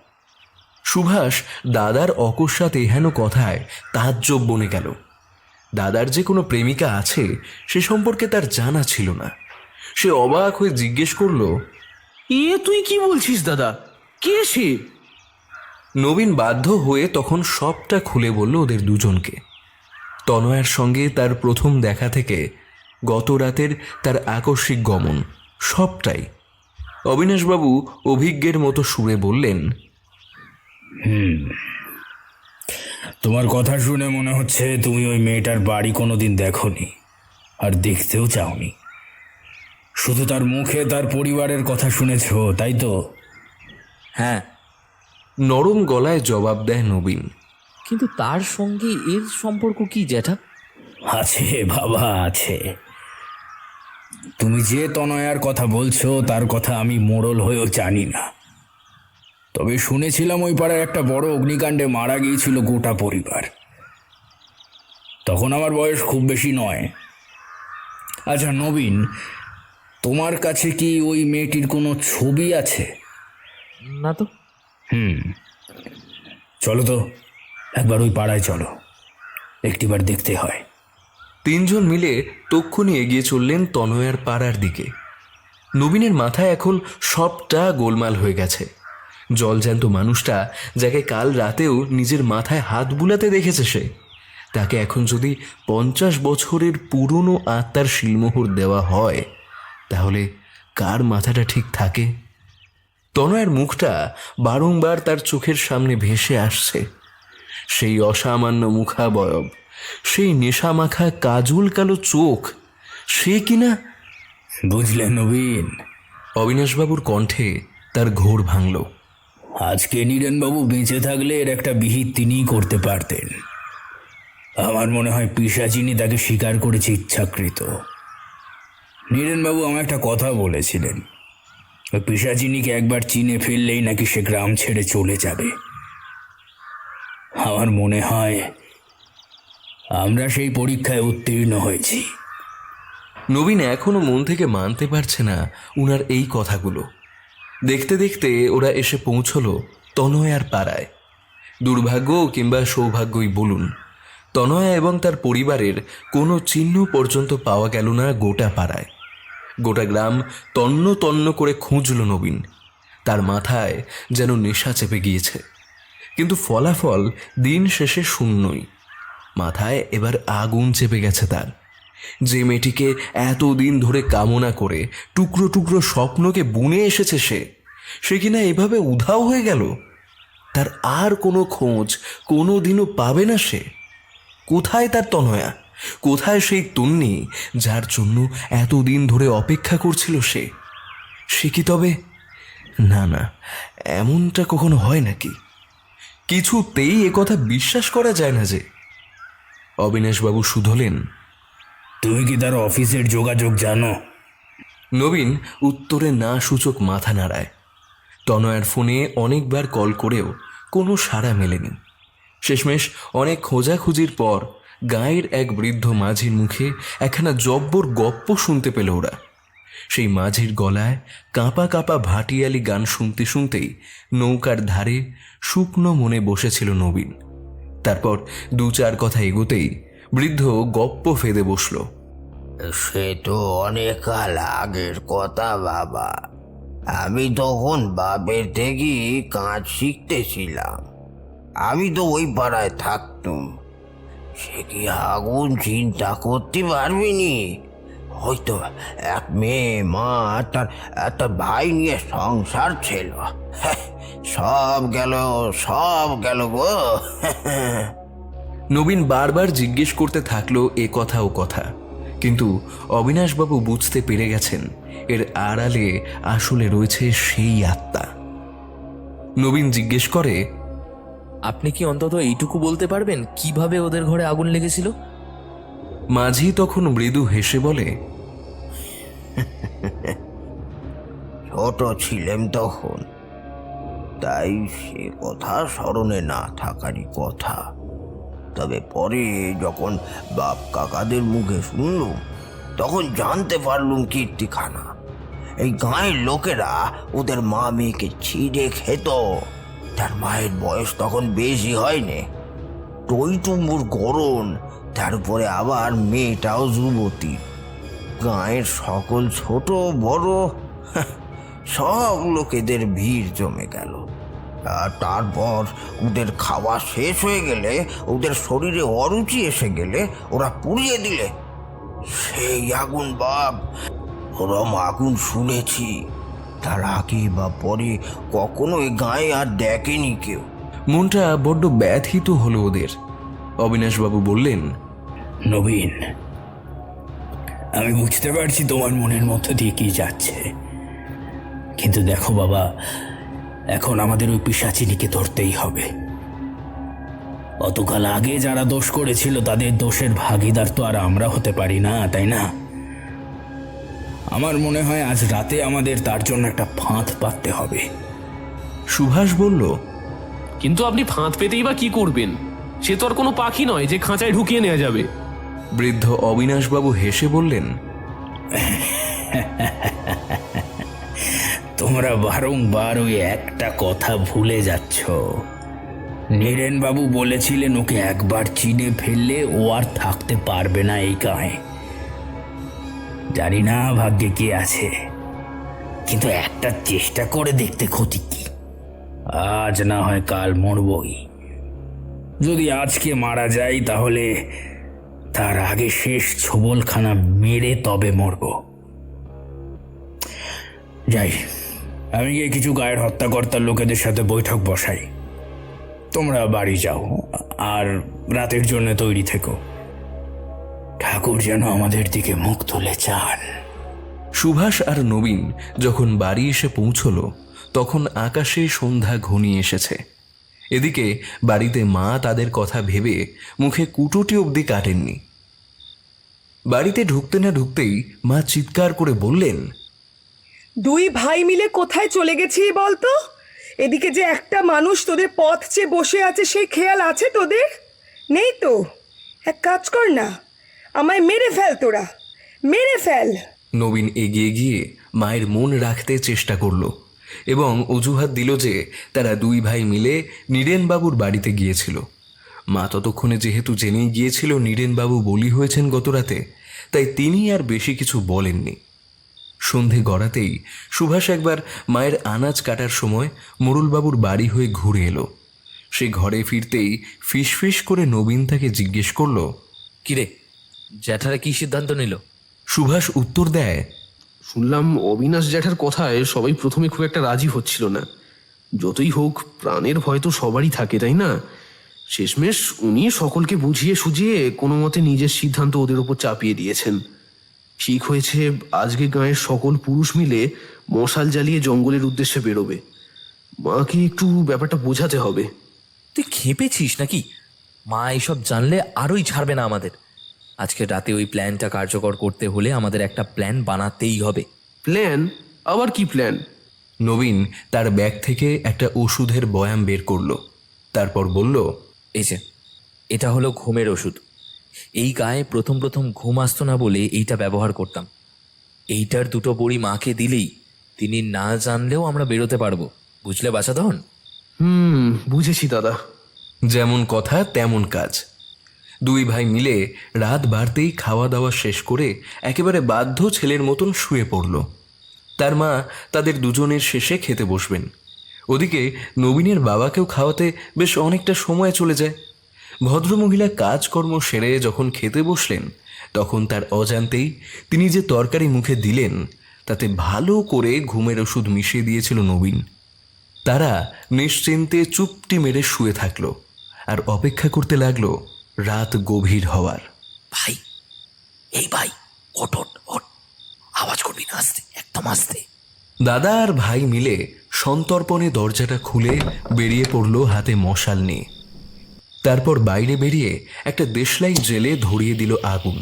সুভাষ দাদার অকস্মাৎ এহেন কথায় তাজ্জব বনে গেল। দাদার যে কোনো প্রেমিকা আছে সে সম্পর্কে তার জানা ছিল না। সে অবাক হয়ে জিজ্ঞেস করল, তুই কি বলছিস দাদা? কে সে? নবীন বাধ্য হয়ে তখন সবটা খুলে বলল ওদের দুজনকে। তনয়ার সঙ্গে তার প্রথম দেখা থেকে গত রাতের তার আকস্মিক গমন, সবটাই। অবিনাশবাবু অভিজ্ঞের মতো সুরে বললেন, তোমার কথা শুনে মনে হচ্ছে তুমি ওই মেয়েটার বাড়ি কোনোদিন দেখোনি, আর দেখতেও চাওনি। শুধু তার মুখে তার পরিবারের কথা শুনেছ, তাই তো? হ্যাঁ। নরম গলায় জবাব দেয় নবীন। কিন্তু তার সঙ্গে এর সম্পর্ক কি জ্যাঠা? আছে বাবা, আছে। তুমি যে তনয়ার কথা বলছো তার কথা আমি মোড়ল হয়েও জানি না, তবে শুনেছিলাম ওই পাড়ায় একটা বড় অগ্নিকাণ্ডে মারা গিয়েছিল গোটা পরিবার। তখন আমার বয়স খুব বেশি নয়। আচ্ছা নবীন, তোমার কাছে কি ওই মেয়েটির কোনো ছবি আছে? না তো। চলো তো একবার ওই পাড়ায় চলো, একটিবার দেখতে হয়। তিনজন মিলে তক্ষুনি এগিয়ে চললেন তনয়ার পাড়ার দিকে। নবীনের মাথায় এখন সবটা গোলমাল হয়ে গেছে। জলজ্যান্ত মানুষটা যাকে কাল রাতেও নিজের মাথায় হাত বুলাতে দেখেছে সে, তাকে এখন যদি 50 বছরের পুরনো আত্মার শিলমোহর দেওয়া হয়, তাহলে কার মাথাটা ঠিক থাকে? তনয়ার মুখটা বারংবার তার চোখের সামনে ভেসে আসছে। সেই অসামান্য মুখাবয়ব, সেই নেশামাখা কাজল কালো চোখ, সে কিনা। বুঝলেন নবীন? অবিনাশবাবুর কণ্ঠে তার ঘোর ভাঙল। আজকে নীরেনবাবু বেঁচে থাকলে এর একটা বিহিত তিনিই করতে পারতেন। আমার মনে হয় পিশাচিনি তাকে স্বীকার করেছে ইচ্ছাকৃত। নীরেনবাবু আমায় একটা কথা বলেছিলেন, ওই পিশাচিনিকে একবার চিনে ফেললেই নাকি সে গ্রাম ছেড়ে চলে যাবে। আমার মনে হয় আমরা সেই পরীক্ষায় উত্তীর্ণ হয়েছি। নবীন এখনো মন থেকে মানতে পারছে না উনার এই কথাগুলো। দেখতে দেখতে ওরা এসে পৌঁছলো তনয়ার পাড়ায়। দুর্ভাগ্য কিংবা সৌভাগ্যই বলুন, তনয়া এবং তার পরিবারের কোনো চিহ্ন পর্যন্ত পাওয়া গেল না গোটা পাড়ায়। গোটা গ্রাম তন্ন তন্ন করে খুঁজল নবীন। তার মাথায় যেন নেশা চেপে গিয়েছে, কিন্তু ফলাফল দিন শেষে শূন্যই। মাথায় এবার আগুন চেপে গেছে তার। যে মেয়েটিকে এতদিন ধরে কামনা করে টুকরো টুকরো স্বপ্নকে বুনে এসেছে সে কিনা এভাবে উধাও হয়ে গেল। তার আর কোনো খোঁজ কোনো দিনও পাবে না সে। কোথায় তার তনয়া? কোথায় সেই তন্নি যার জন্য এতদিন ধরে অপেক্ষা করছিল সে কি তবে? না না, এমনটা কখনো হয় নাকি? কিছুতেই একথা বিশ্বাস করা যায় না যে। অবিনাশবাবু শুধলেন, তুমি কি তার অফিসের যোগাযোগ জানো? নবীন উত্তরে না সূচক মাথা নাড়ায়। তনয়ার ফোনে অনেকবার কল করেও কোনো সাড়া মেলেনি। শেষমেশ অনেক খোঁজাখুঁজির পর গাঁয়ের এক বৃদ্ধ মাঝির মুখে একখানা জব্বর গপ্প শুনতে পেল ওরা। সেই মাঝির গলায় কাঁপা কাঁপা ভাটিয়ালি গান শুনতে শুনতেই নৌকার ধারে শুকনো মনে বসেছিল নবীন। তারপর 2-4 কথা এগোতেই বৃদ্ধ গপ্প ফেদে বসল। সে তো অনেক কাল আগের কথা বাবা। আমি তখন বাপের থেকে কাজ শিখতেছিলাম। আমি তো ওই পাড়ায় থাকতুম। সে কি আগুন চিন্তা করতে পারবিনি? হয়তো এক মেয়ে, মা, তার একটা ভাই নিয়ে সংসার ছিল। সব গেল গো। নবীন বারবার জিজ্ঞেস করতে থাকলো এ কথা ও কথা, কিন্তু অবিনাশবাবু বুঝতে পেরে গেছেন এর আড়ালে আসলে রয়েছে সেই আত্মা। নবীন জিজ্ঞেস করে, আপনি কি অন্তত এইটুকু বলতে পারবেন কিভাবে ওদের ঘরে আগুন লেগেছিল? মাঝি তখন মৃদু হেসে বলে, ছোট ছিলেম তখন, তাই সে কথা স্মরণে না থাকারই কথা। তবে পরে যখন বাপ কাকাদের মুখে শুনলুম, তখন জানতে পারলুম কীর্তিখানা। এই গাঁয়ের লোকেরা ওদের মা মেয়েকে ছিঁড়ে খেত। তার মায়ের বয়স তখন বেশি হয়নি, টইটুম্বুর গরণ, তারপরে আবার মেয়েটাও যুবতী। গাঁয়ের সকল ছোট বড় সব লোকেদের ভিড় জমে গেল। আর তারপর ওদের খাওয়া শেষ হয়ে গেলে, ওদের শরীরে অরুচি এসে গেলে ওরা পুড়িয়ে দিলে। সেই আগুন বাপ, ওরম আগুন শুনেছি, তার আগে বা পরে কখনো এই গায়ে আর দেখেনি কেউ। মনটা বড্ড ব্যথিত হলো ওদের। অবিনাশবাবু বললেন, নবীন, আমি বুঝতে পারছি তোমার মনের মধ্যে দিয়ে কি যাচ্ছে, কিন্তু দেখো বাবা, এখন আমাদের ওই পিশাচিনীকে ধরতেই হবে। অতকাল আগে যারা দোষ করেছিল তাদের দোষের ভাগীদার তো আর আমরা হতে পারি না, তাই না? আমার মনে হয় আজ রাতে আমাদের তার জন্য একটা ফাঁদ পাততে হবে। সুভাষ বলল, কিন্তু আপনি ফাঁদ পেতেই বা কি করবেন? সে তো আর কোনো পাখি নয় যে খাঁচায় ঢুকিয়ে নেওয়া যাবে। বৃদ্ধ অবিনাশবাবু হেসে বললেন, তোমরা বারংবার ওই একটা কথা ভুলে যাচ্ছ। নীরেন বাবু বলেছিলেন ওকে একবার চিনে ফেললে ও আর থাকতে পারবে না এই গায়ে। জানি না ভাগ্যে কে আছে, কিন্তু একটা চেষ্টা করে দেখতে ক্ষতি কি? আজ না হয় কাল মরবই। যদি আজকে মারা যাই তাহলে তার আগে শেষ ছোবলখানা মেরে তবে মরব। যাই, আমি গিয়ে কিছু গায়ের হত্যাকর্তার লোকেদের সাথে বৈঠক বসাই। তোমরা বাড়ি যাও আর রাতের জন্য তৈরি থেকো। ঠাকুর যেন আমাদের দিকে মুখ তুলে চান। সুভাষ আর নবীন যখন বাড়ি এসে পৌঁছল, তখন আকাশে সন্ধ্যা ঘনিয়ে এসেছে। এদিকে বাড়িতে মা তাদের কথা ভেবে মুখে কুটোটি অবধি কাটেননি। বাড়িতে ঢুকতে না ঢুকতেই মা চিৎকার করে বললেন, দুই ভাই মিলে কোথায় চলে গেছি বলতো? এদিকে যে একটা মানুষ তোদের পথ চেয়ে বসে আছে, সেই খেয়াল আছে তোদের? নেই তো? এক কাজ কর না, আমায় মেরে ফেল, তোরা মেরে ফেল। নবীন এগিয়ে গিয়ে মায়ের মন রাখতে চেষ্টা করল এবং অজুহাত দিল যে তারা দুই ভাই মিলে নীরেনবাবুর বাড়িতে গিয়েছিল। মা ততক্ষণে যেহেতু জেনেই গিয়েছিল নীরেনবাবু বলি হয়েছেন গতরাতে, তাই তিনি আর বেশি কিছু বলেননি। সন্ধে গড়াতেই সুভাষ একবার মায়ের আনাজ কাটার সময় মোড়লবাবুর বাড়ি হয়ে ঘুরে এলো। সে ঘরে ফিরতেই ফিসফিস করে নবীন তাকে জিজ্ঞেস করল, কিরে, জ্যাঠারা কি সিদ্ধান্ত নিল? সুভাষ উত্তর দেয়, শুনলাম অবিনাশ জ্যাঠার কথায় সবাই প্রথমে খুব একটা রাজি হচ্ছিল না। যতই হোক, প্রাণের ভয় তো সবারই থাকে, তাই না? শেষমেশ উনি সকলকে বুঝিয়ে সুঝিয়ে কোনো মতে নিজের সিদ্ধান্ত ওদের ওপর চাপিয়ে দিয়েছেন। ঠিক হয়েছে, আজকে গাঁয়ের সকল পুরুষ মিলে মশাল জ্বালিয়ে জঙ্গলের উদ্দেশ্যে বেরোবে। মাকে একটু ব্যাপারটা বোঝাতে হবে। তুই খেপেছিস নাকি? মা এইসব জানলে আরোই ছাড়বে না আমাদের। আজকে রাতে ওই প্ল্যানটা কার্যকর করতে হলে আমাদের একটা প্ল্যান বানাতেই হবে। প্ল্যান? আবার কি প্ল্যান? নবীন তার ব্যাগ থেকে একটা ওষুধের বয়াম বের করল। তারপর বলল, এই যে, এটা হলো ঘুমের ওষুধ। এই গায়ে প্রথম প্রথম ঘুম আসতো না বলে এইটা ব্যবহার করতাম। এইটার দুটো বড়ি মাকে দিলেই তিনি না জানলেও আমরা বেরোতে পারবো, বুঝলে বাছাধন? বুঝেছি দাদা। যেমন কথা তেমন কাজ। দুই ভাই মিলে রাত বাড়তেই খাওয়া দাওয়া শেষ করে একেবারে বাধ্য ছেলের মতন শুয়ে পড়ল। তার মা তাদের দুজনের শেষে খেতে বসবেন। ওদিকে নবীনের বাবাকেও খাওয়াতে বেশ অনেকটা সময় চলে যায়। ভদ্রমহিলা কাজকর্ম সেরে যখন খেতে বসলেন, তখন তার অজান্তেই তিনি যে তরকারি মুখে দিলেন তাতে ভালো করে ঘুমের ওষুধ মিশিয়ে দিয়েছিল নবীন। তারা নিশ্চিন্তে চুপটি মেরে শুয়ে থাকলো আর অপেক্ষা করতে লাগলো রাত গভীর হওয়ার। ভাই, এই ভাই, ওঠ ওঠ ওঠ, আওয়াজ করবি না, আস্তে, একদম আস্তে। দাদা আর ভাই মিলে সন্তর্পণে দরজাটা খুলে বেরিয়ে পড়ল হাতে মশাল নিয়ে। তারপর বাইরে বেরিয়ে একটা দেশলাই জেলে ধরিয়ে দিল আগুন।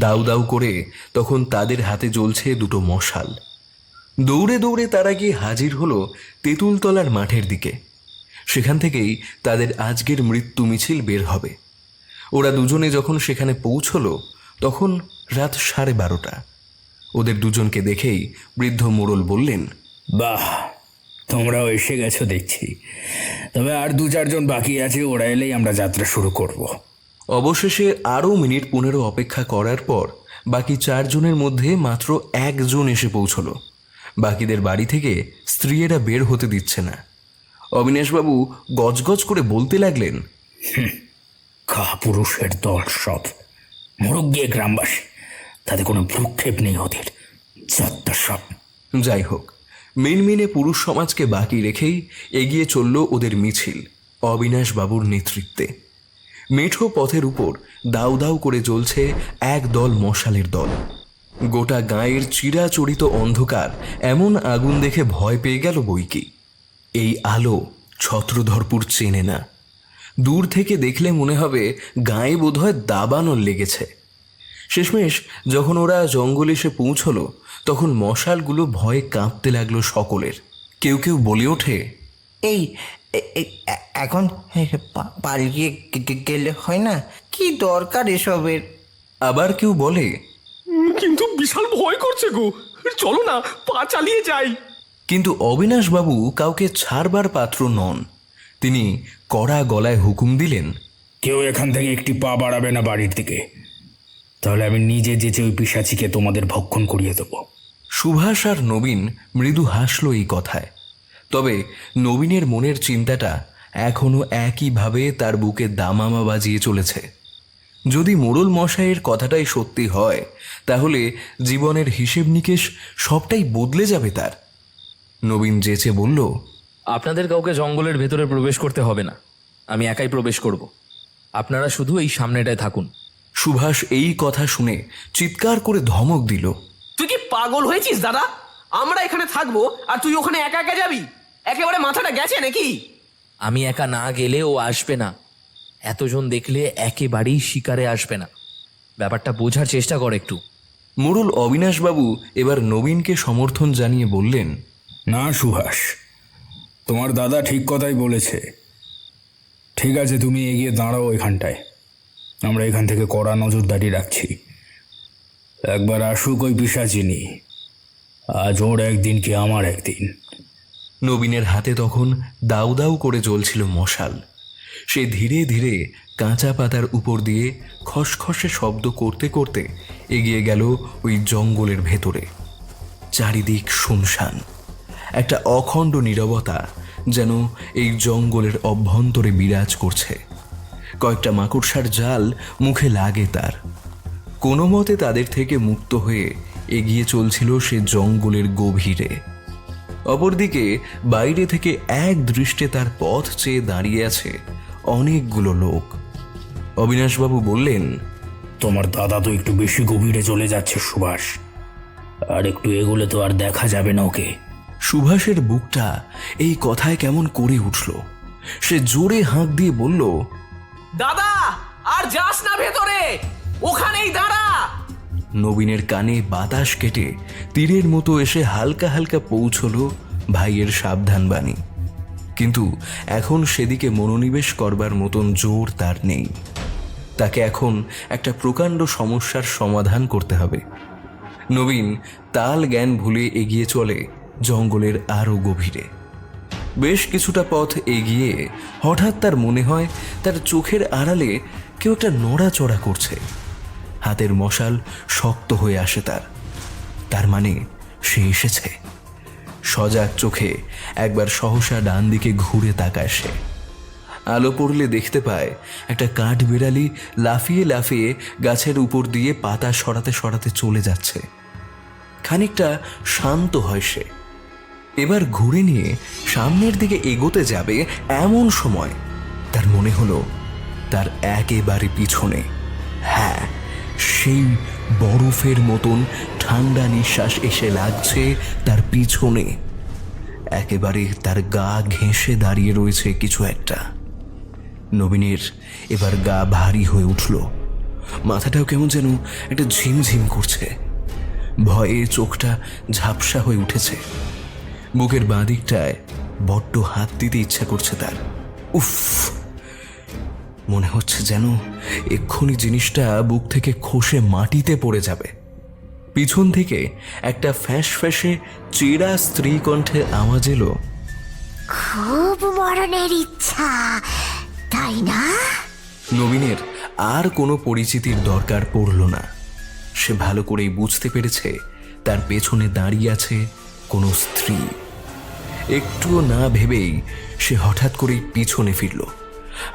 দাউ দাউ করে তখন তাদের হাতে জ্বলছে দুটো মশাল। দৌড়ে দৌড়ে তারা গিয়ে হাজির হলো তেঁতুলতলার মাঠের দিকে। সেখান থেকেই তাদের আজকের মৃত্যু মিছিল বের হবে। ওরা দুজনে যখন সেখানে পৌঁছলো তখন রাত 12:30। ওদের দুজনকে দেখেই বৃদ্ধ মোড়ল বললেন, বাহ, তোমরাও এসে গেছো দেখছি। তবে আর 2-4 জন বাকি আছে, ওরা এলেই আমরা যাত্রা শুরু করব। অবশেষে আরও মিনিট 15 অপেক্ষা করার পর বাকি 4 জনের মধ্যে মাত্র 1 জন এসে পৌঁছলো। বাকিদের বাড়ি থেকে স্ত্রীয়েরা বের হতে দিচ্ছে না। অবিনাশবাবু গজগজ করে বলতে লাগলেন, কাপুরুষের দল সব, মুরব্বী গ্রামবাসী, তাদের কোনো ভ্রুক্ষেপ নেই ওদের, যত্তা সব। যাই হোক, মিনমিনে পুরুষ সমাজকে বাকি রেখেই এগিয়ে চলল ওদের মিছিল অবিনাশবাবুর নেতৃত্বে। মেঠো পথের উপর দাউ দাউ করে জ্বলছে এক দল মশালের দল। গোটা গাঁয়ের চিরাচরিত অন্ধকার এমন আগুন দেখে ভয় পেয়ে গেল বৈকি। এই আলো ছত্রধরপুর চেনে না। দূর থেকে দেখলে মনে হবে গায়ে বোধহয় দাবানল লেগেছে। শেষমেশ যখন ওরা জঙ্গলে এসে পৌঁছলো তখন মশালগুলো ভয়ে কাঁপতে লাগলো সকলের। কেউ কেউ বলে ওঠে, এই এখন পালিয়ে গেলে হয় না? কি দরকার এসবের? আবার কেউ বলে, কিন্তু বিশাল ভয় করছে গো, চলো না পা চালিয়ে যাই। কিন্তু অবিনাশবাবু কাউকে ছাড়বার পাত্র নন। তিনি কড়া গলায় হুকুম দিলেন, কেউ এখান থেকে একটি পা বাড়াবে না বাড়ির দিকে, তাহলে আমি নিজে যেচে ওই পিশাচিকে তোমাদের ভক্ষণ করিয়ে দেবো। সুভাষ আর নবীন মৃদু হাসল এই কথায়। তবে নবীনের মনের চিন্তাটা এখনো একইভাবে তার বুকে দামামা বাজিয়ে চলেছে। যদি মোড়ল মশাইয়ের কথাটাই সত্যি হয় তাহলে জীবনের হিসেব নিকেশ সবটাই বদলে যাবে তার। নবীন যেচে বলল, আপনাদের কাউকে জঙ্গলের ভেতরে প্রবেশ করতে হবে না, আমি একাই প্রবেশ করব। আপনারা শুধু এই সামনেটায় থাকুন। সুভাষ এই কথা শুনে চিৎকার করে ধমক দিল, তুই কি পাগল হয়েছিস দাদা? আমরা এখানে থাকবো আর তুই ওখানে একা একা যাবি? একেবারে মাথাটা গেছে নাকি? আমি একা না গেলে ও আসবে না। এতজন দেখলে একেবারেই শিকারে আসবে না। ব্যাপারটা বোঝার চেষ্টা কর একটু। মোড়ল অবিনাশবাবু এবার নবীনকে সমর্থন জানিয়ে বললেন, না সুভাষ, তোমার দাদা ঠিক কথাই বলেছে। ঠিক আছে, তুমি এগিয়ে দাঁড়াও এখানটায়, আমরা এখান থেকে কড়া নজরদারি রাখছি। একবার আসুক ওই পিশাচিনি, আজ ওর একদিন কি আমার একদিন। নবীনের হাতে তখন দাউ দাউ করে জ্বলছিল মশাল। সে ধীরে ধীরে কাঁচা পাতার উপর দিয়ে খসখসে শব্দ করতে করতে এগিয়ে গেল ওই জঙ্গলের ভেতরে। চারিদিক শুনশান, একটা অখণ্ড নীরবতা যেন এই জঙ্গলের অভ্যন্তরে বিরাজ করছে। কয়েকটা মাকড়সার জাল মুখে লাগে তার। কোনো মতে তাদের থেকে মুক্ত হয়ে এগিয়ে চলছিল সে জঙ্গলের গভীরে। অপরদিকে বাইরে থেকে এক দৃষ্টে তার পথ চেয়ে দাঁড়িয়ে আছে অনেকগুলো লোক। অবিনাশবাবু বললেন, তোমার দাদা তো একটু বেশি গভীরে চলে যাচ্ছে সুভাষ, আর একটু এগোলে তো আর দেখা যাবে না ওকে। সুভাষের বুকটা এই কথায় কেমন করে উঠল। সে জোরে হাঁক দিয়ে বলল, দাদা আর যাস না ভেতরে, ওখানেই দাঁড়া। নবীনের কানে বাতাস কেটে তীরের মতো এসে হালকা হালকা পৌঁছলো ভাইয়ের সাবধান বাণী। কিন্তু এখন সেদিকে মনোনিবেশ করবার মতন জোর তার নেই। তাকে এখন একটা প্রকাণ্ড সমস্যার সমাধান করতে হবে। নবীন তাল জ্ঞান ভুলে এগিয়ে চলে জঙ্গলের আরও গভীরে। বেশ কিছুটা পথ এগিয়ে হঠাৎ তার মনে হয় তার চোখের আড়ালে কেউ একটা নড়াচড়া করছে। হাতের মশাল শক্ত হয়ে আসে তার মানে সে এসেছে। সজাগ চোখে একবার সহসা ডান দিকে ঘুরে তাকায় সে। আলো পড়লে দেখতে পায় একটা কাঠ বিড়ালি লাফিয়ে লাফিয়ে গাছের উপর দিয়ে পাতা সরাতে সরাতে চলে যাচ্ছে। খানিকটা শান্ত হয় সে। এবার ঘুরে নিয়ে সামনের দিকে এগোতে যাবে এমন সময় তার মনে হলো তার একেবারে পিছনে, হ্যাঁ, সেই বরফের মতন ঠান্ডা নিঃশ্বাস এসে লাগছে তার পিছনে। একেবারে তার গা ঘেঁষে দাঁড়িয়ে রয়েছে কিছু একটা। নবীনের এবার গা ভারী হয়ে উঠল, মাথাটাও কেমন যেন একটা ঝিমঝিম করছে। ভয়ে চোখটা ঝাপসা হয়ে উঠেছে। বুকের বাঁ দিকটায় বড্ড হাত দিতে ইচ্ছা করছে তার। উফ, মনে হচ্ছে যেন এক্ষুনি জিনিসটা বুক থেকে খসে মাটিতে পড়ে যাবে। পিছন থেকে একটা ফ্যাঁস ফ্যাঁসে চেরা স্ত্রী কণ্ঠে আওয়াজ এলো, খুব মরণের ইচ্ছা, তাই না? নবীনের আর কোনো পরিচিতির দরকার পড়ল না। সে ভালো করেই বুঝতে পেরেছে তার পেছনে দাঁড়িয়ে আছে কোনো স্ত্রী। একটুও না ভেবেই সে হঠাৎ করেই পিছনে ফিরল,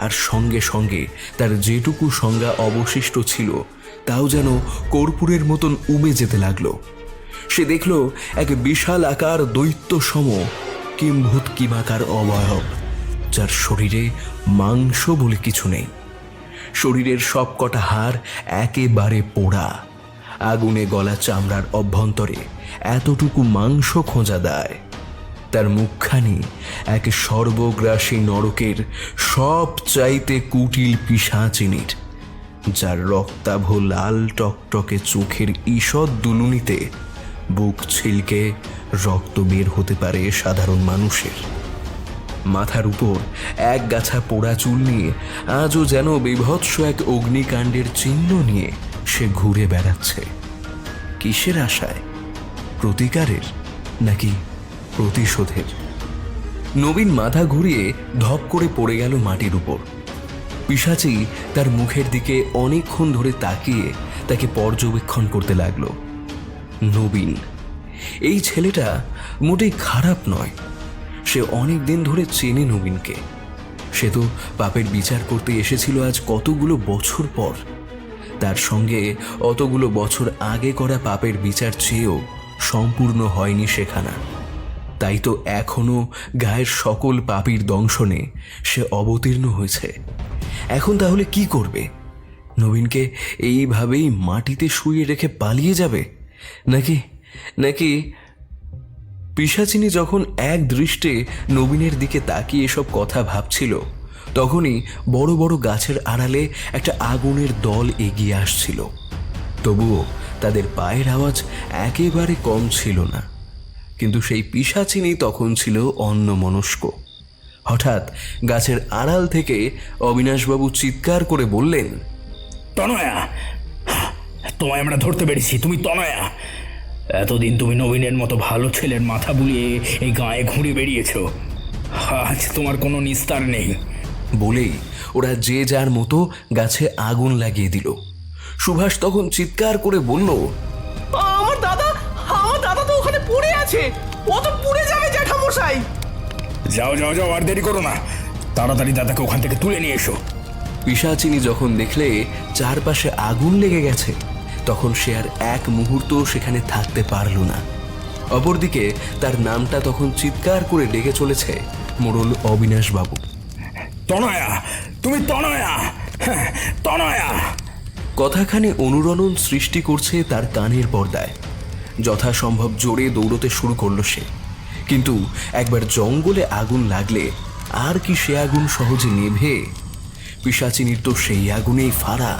আর সঙ্গে সঙ্গে তার যেটুকু সংজ্ঞা অবশিষ্ট ছিল তাও যেন কর্পূরের মতন উবে যেতে লাগলো। সে দেখল এক বিশাল আকার দৈত্য সম কিম্ভূত কিমাকার অবয়ব, যার শরীরে মাংস বলে কিছু নেই। শরীরের সব কটা হাড় একেবারে পোড়া, আগুনে গলা চামড়ার অভ্যন্তরে এতটুকু মাংস খোঁজা দেয়। তার মুখখানি এক সর্বগ্রাসী নরকের সব চাইতে কুটিল পিশাচিনীর, যার রক্তাভ লাল টকটকে চোখের ঈষৎ দুলুনিতে বুক ছিলকে রক্ত বের হতে পারে সাধারণ মানুষের। মাথার উপর এক গাছা পোড়া চুল নিয়ে আজও যেন বিভৎস এক অগ্নিকাণ্ডের চিহ্ন নিয়ে সে ঘুরে বেড়াচ্ছে। কিসের আশায়? প্রতিকারের নাকি প্রতিশোধের? নবীন মাথা ঘুরিয়ে ধপ করে পড়ে গেল মাটির উপর। পিশাচি তার মুখের দিকে অনেকক্ষণ ধরে তাকিয়ে তাকে পর্যবেক্ষণ করতে লাগলো। নবীন, এই ছেলেটা মোটেই খারাপ নয়। সে অনেক দিন ধরে চেনে নবীনকে। সে তো পাপের বিচার করতে এসেছিল আজ কতগুলো বছর পর। তার সঙ্গে অতগুলো বছর আগে করা পাপের বিচার চেয়েও সম্পূর্ণ হয়নি সেখানা। তাই তো এখনো গায়ের সকল পাপীর দংশনে সে অবতীর্ণ হয়েছে। এখন তাহলে কি করবে? নবীনকে এইভাবেই মাটিতে শুইয়ে রেখে পালিয়ে যাবে নাকি নাকি পিশাচিনী যখন এক দৃষ্টে নবীনের দিকে তাকিয়ে এসব কথা ভাবছিল, তখনই বড় বড় গাছের আড়ালে একটা আগুনের দল এগিয়ে আসছিল। তবুও তাদের পায়ের আওয়াজ একেবারে কম ছিল না। কিন্তু সেই পিশাচিনী তখন ছিল অন্যমনস্ক। হঠাৎ গাছের আড়াল থেকে অবিনাশবাবু চিৎকার করে বললেন, তনয়া, তোমায় আমরা ধরতে পেরেছি, তুমি তনয়া। এতদিন তুমি নবীনের মতো ভালো ছেলের মাথা বুলিয়ে এই গায়ে ঘুরে বেরিয়েছো, আজ তোমার কোনো নিস্তার নেই। বলেই ওরা যে যার মতো গাছে আগুন লাগিয়ে দিল। সুভাষ তখন চিৎকার করে বলল, আমার দাদা তো ওখানে পড়ে আছে, ও তো পুড়ে যাবে জ্যাঠামশাই। যাও যাও যাও, আর দেরি করো না, তাড়াতাড়ি দাদাকে ওখান থেকে তুলে নিয়ে এসো। পিশাচিনী যখন দেখলে চারপাশে আগুন লেগে গেছে, তখন সে আর এক মুহূর্ত সেখানে থাকতে পারল না। অপরদিকে তার নামটা তখন চিৎকার করে ডেকে চলেছে মোড়ল অবিনাশবাবু। তনয়া, তুমি তনয়া, হ্যাঁ, তনয়া। কথাখানি অনুরণন সৃষ্টি করছে তার কানের পর্দায়। যথাসম্ভব জোরে দৌড়তে শুরু করলো সে। কিন্তু একবার জঙ্গলে আগুন লাগলে আর কি সে আগুন সহজে নেভে? পিশাচিনীর তো সেই আগুনেই ফাড়া।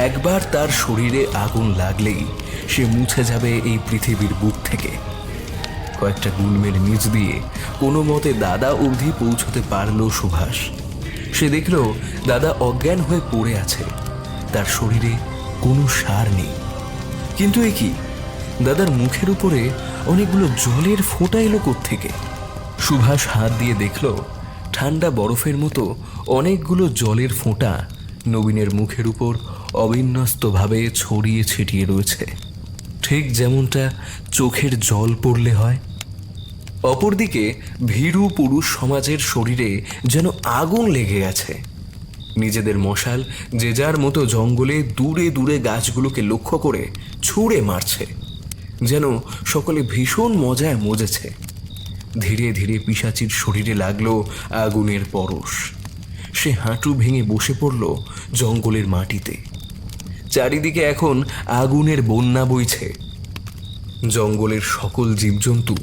একবার তার শরীরে আগুন লাগলেই সে মুছে যাবে এই পৃথিবীর বুক থেকে। কয়েকটা গুলমের নিচ দিয়ে কোনো মতে দাদা অবধি পৌঁছতে পারল সুভাষ। সে দেখল দাদা অজ্ঞান হয়ে পড়ে আছে, তার শরীরে কোনো সার নেই। কিন্তু এ কি, দাদার মুখের উপরে অনেকগুলো জলের ফোঁটা এলো কোত্থেকে? সুভাষ হাত দিয়ে দেখল ঠান্ডা বরফের মতো অনেকগুলো জলের ফোঁটা নবীনের মুখের উপর অবিন্যস্তভাবে ছড়িয়ে ছিটিয়ে রয়েছে, ঠিক যেমনটা চোখের জল পড়লে হয়। অপরদিকে ভীরু পুরুষ সমাজের শরীরে যেন আগুন লেগে গেছে। নিজেদের মশাল যে যার মতো জঙ্গলে দূরে দূরে গাছগুলোকে লক্ষ্য করে ছুঁড়ে মারছে, যেন সকলে ভীষণ মজায় মজেছে। ধীরে ধীরে পিশাচির শরীরে লাগলো আগুনের পরশ। সে হাঁটু ভেঙে বসে পড়ল জঙ্গলের মাটিতে। চারিদিকে এখন আগুনের বন্যা বইছে। জঙ্গলের সকল জীবজন্তু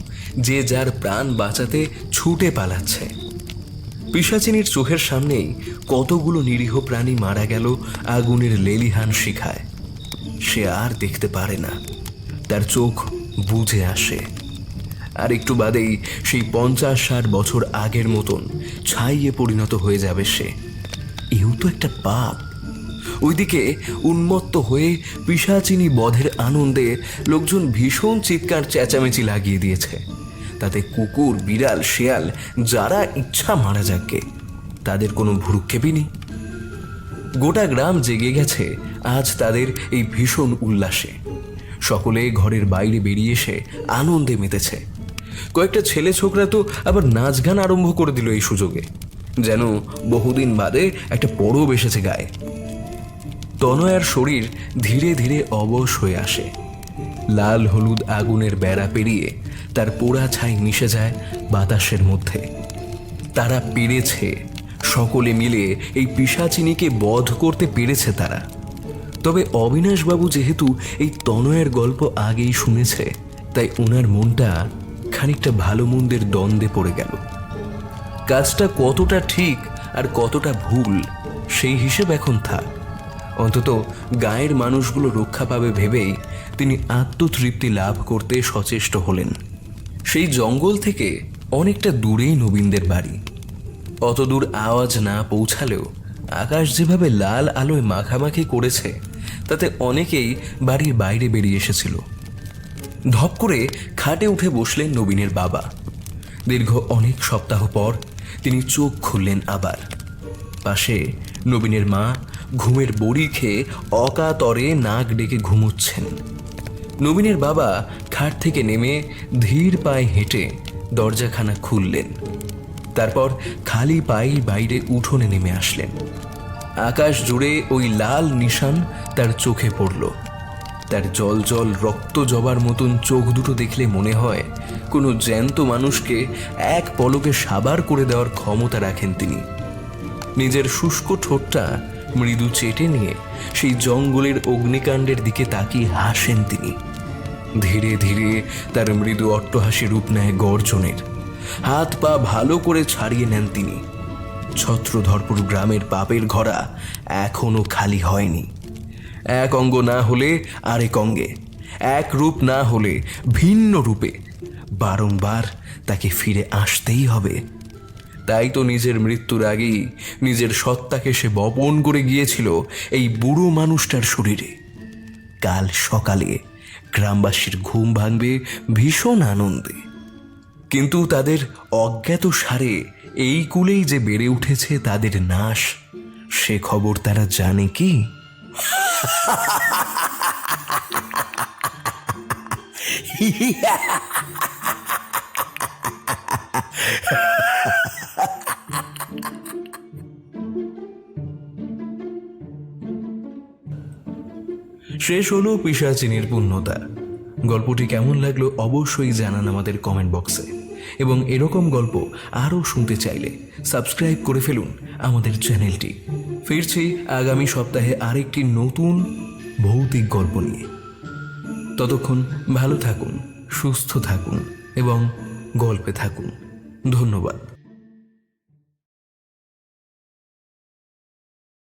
যে যার প্রাণ বাঁচাতে ছুটে পালাচ্ছে। পিশাচিনীর চোখের সামনেই কতগুলো নিরীহ প্রাণী মারা গেল আগুনের লেলিহান শিখায়। সে আর দেখতে পারে না, তার চোখ বুজে আসে। আর একটু বাদেই সেই 50-60 বছর আগের মতন ছাইয়ে পরিণত হয়ে যাবে সে। এও তো একটা পাপ। ওইদিকে উন্মত্ত হয়ে পিশাচিনী বধের আনন্দে লোকজন ভীষণ চিৎকার চেঁচামেচি লাগিয়ে দিয়েছে। তাতে কুকুর, বিড়াল, শেয়াল যারা ইচ্ছা মারা যাকগে, তাদের কোনো ভ্রুক্ষেপই নেই। গোটা গ্রাম জেগে গেছে আজ তাদের এই ভীষণ উল্লাসে। সকলে ঘরের বাইরে বেরিয়ে এসে আনন্দে মেতেছে। কয়েকটা ছেলে ছোকরা তো আবার নাচ গান আরম্ভ করে দিল এই সুযোগে, যেন বহুদিন বাদে একটা পরব এসেছে গায়ে। তনয়ার শরীর ধীরে ধীরে অবশ হয়ে আসে। লাল হলুদ আগুনের বেড়া পেরিয়ে তার পোড়া ছাই মিশে যায় বাতাসের মধ্যে। তারা পেরেছে, সকলে মিলে এই পিশাচিনীকে বধ করতে পেরেছে তারা। তবে অবিনাশবাবু যেহেতু এই তনয়ের গল্প আগেই শুনেছে, তাই ওনার মনটা খানিকটা ভালো মন্দের দ্বন্দ্বে পড়ে গেল। কাজটা কতটা ঠিক আর কতটা ভুল সেই হিসেব এখন থাক, অন্তত গায়ের মানুষগুলো রক্ষা পাবে ভেবেই তিনি আত্মতৃপ্তি লাভ করতে সচেষ্ট হলেন। সেই জঙ্গল থেকে অনেকটা দূরেই নবীনদের বাড়ি। অতদূর আওয়াজ না পৌঁছালেও আকাশ যেভাবে লাল আলোয় মাখামাখি করেছে, তাতে অনেকেই বাড়ির বাইরে বেরিয়ে এসেছিল। ধপ করে খাটে উঠে বসলেন নবীনের বাবা। দীর্ঘ অনেক সপ্তাহ পর তিনি চোখ খুললেন আবার। পাশে নবীনের মা ঘুমের বড়ি খেয়ে অকাতরে নাক ডেকে ঘুমোচ্ছেন। নবীনের বাবা খাট থেকে নেমে ধীর পায়ে হেঁটে দরজাখানা খুললেন। তারপর খালি পায়ে বাইরে উঠোনে নেমে আসলেন। আকাশ জুড়ে ওই লাল নিশান তার চোখে পড়ল। তার জল জল রক্ত জবার মতন চোখ দুটো দেখলে মনে হয় কোনো জ্যান্ত মানুষকে এক পলকে সাবার করে দেওয়ার ক্ষমতা রাখেন তিনি। নিজের শুষ্ক ঠোঁটটা মৃদু চেটে নিয়ে সেই জঙ্গলের অগ্নিকাণ্ডের দিকে তাকিয়ে হাসেন তিনি। ধীরে ধীরে তার মৃদু অট্টহাসি রূপ নেয় গর্জনের। হাত পা ভালো করে ছাড়িয়ে নেন তিনি। ছত্রধরপুর গ্রামের পাপের ঘরা এখনো খালি হয়নি। এক অঙ্গ না হলে আরেক অঙ্গে, এক রূপ না হলে ভিন্ন রূপে বারংবার তাকে ফিরে আসতেই হবে। তাই তো নিজের মৃত্যুর আগেই নিজের সত্তাকে সে বপন করে গিয়েছিল এই বুড়ো মানুষটার শরীরে। কাল সকালে গ্রামবাসীর ঘুম ভাঙবে ভীষণ আনন্দে। কিন্তু তাদের অজ্ঞাত সারে এই কুলেই যে বেড়ে উঠেছে তাদের নাশ, সে খবর তারা জানে কি? শেষ হলো পিশাচিনীর পূর্ণতা। গল্পটি কেমন লাগলো অবশ্যই জানান আমাদের কমেন্ট বক্সে, এবং এরকম গল্প আরও শুনতে চাইলে সাবস্ক্রাইব করে ফেলুন আমাদের চ্যানেলটি। ফিরছি আগামী সপ্তাহে আরেকটি নতুন ভৌতিক গল্প নিয়ে। ততক্ষণ ভালো থাকুন, সুস্থ থাকুন এবং গল্পে থাকুন। ধন্যবাদ।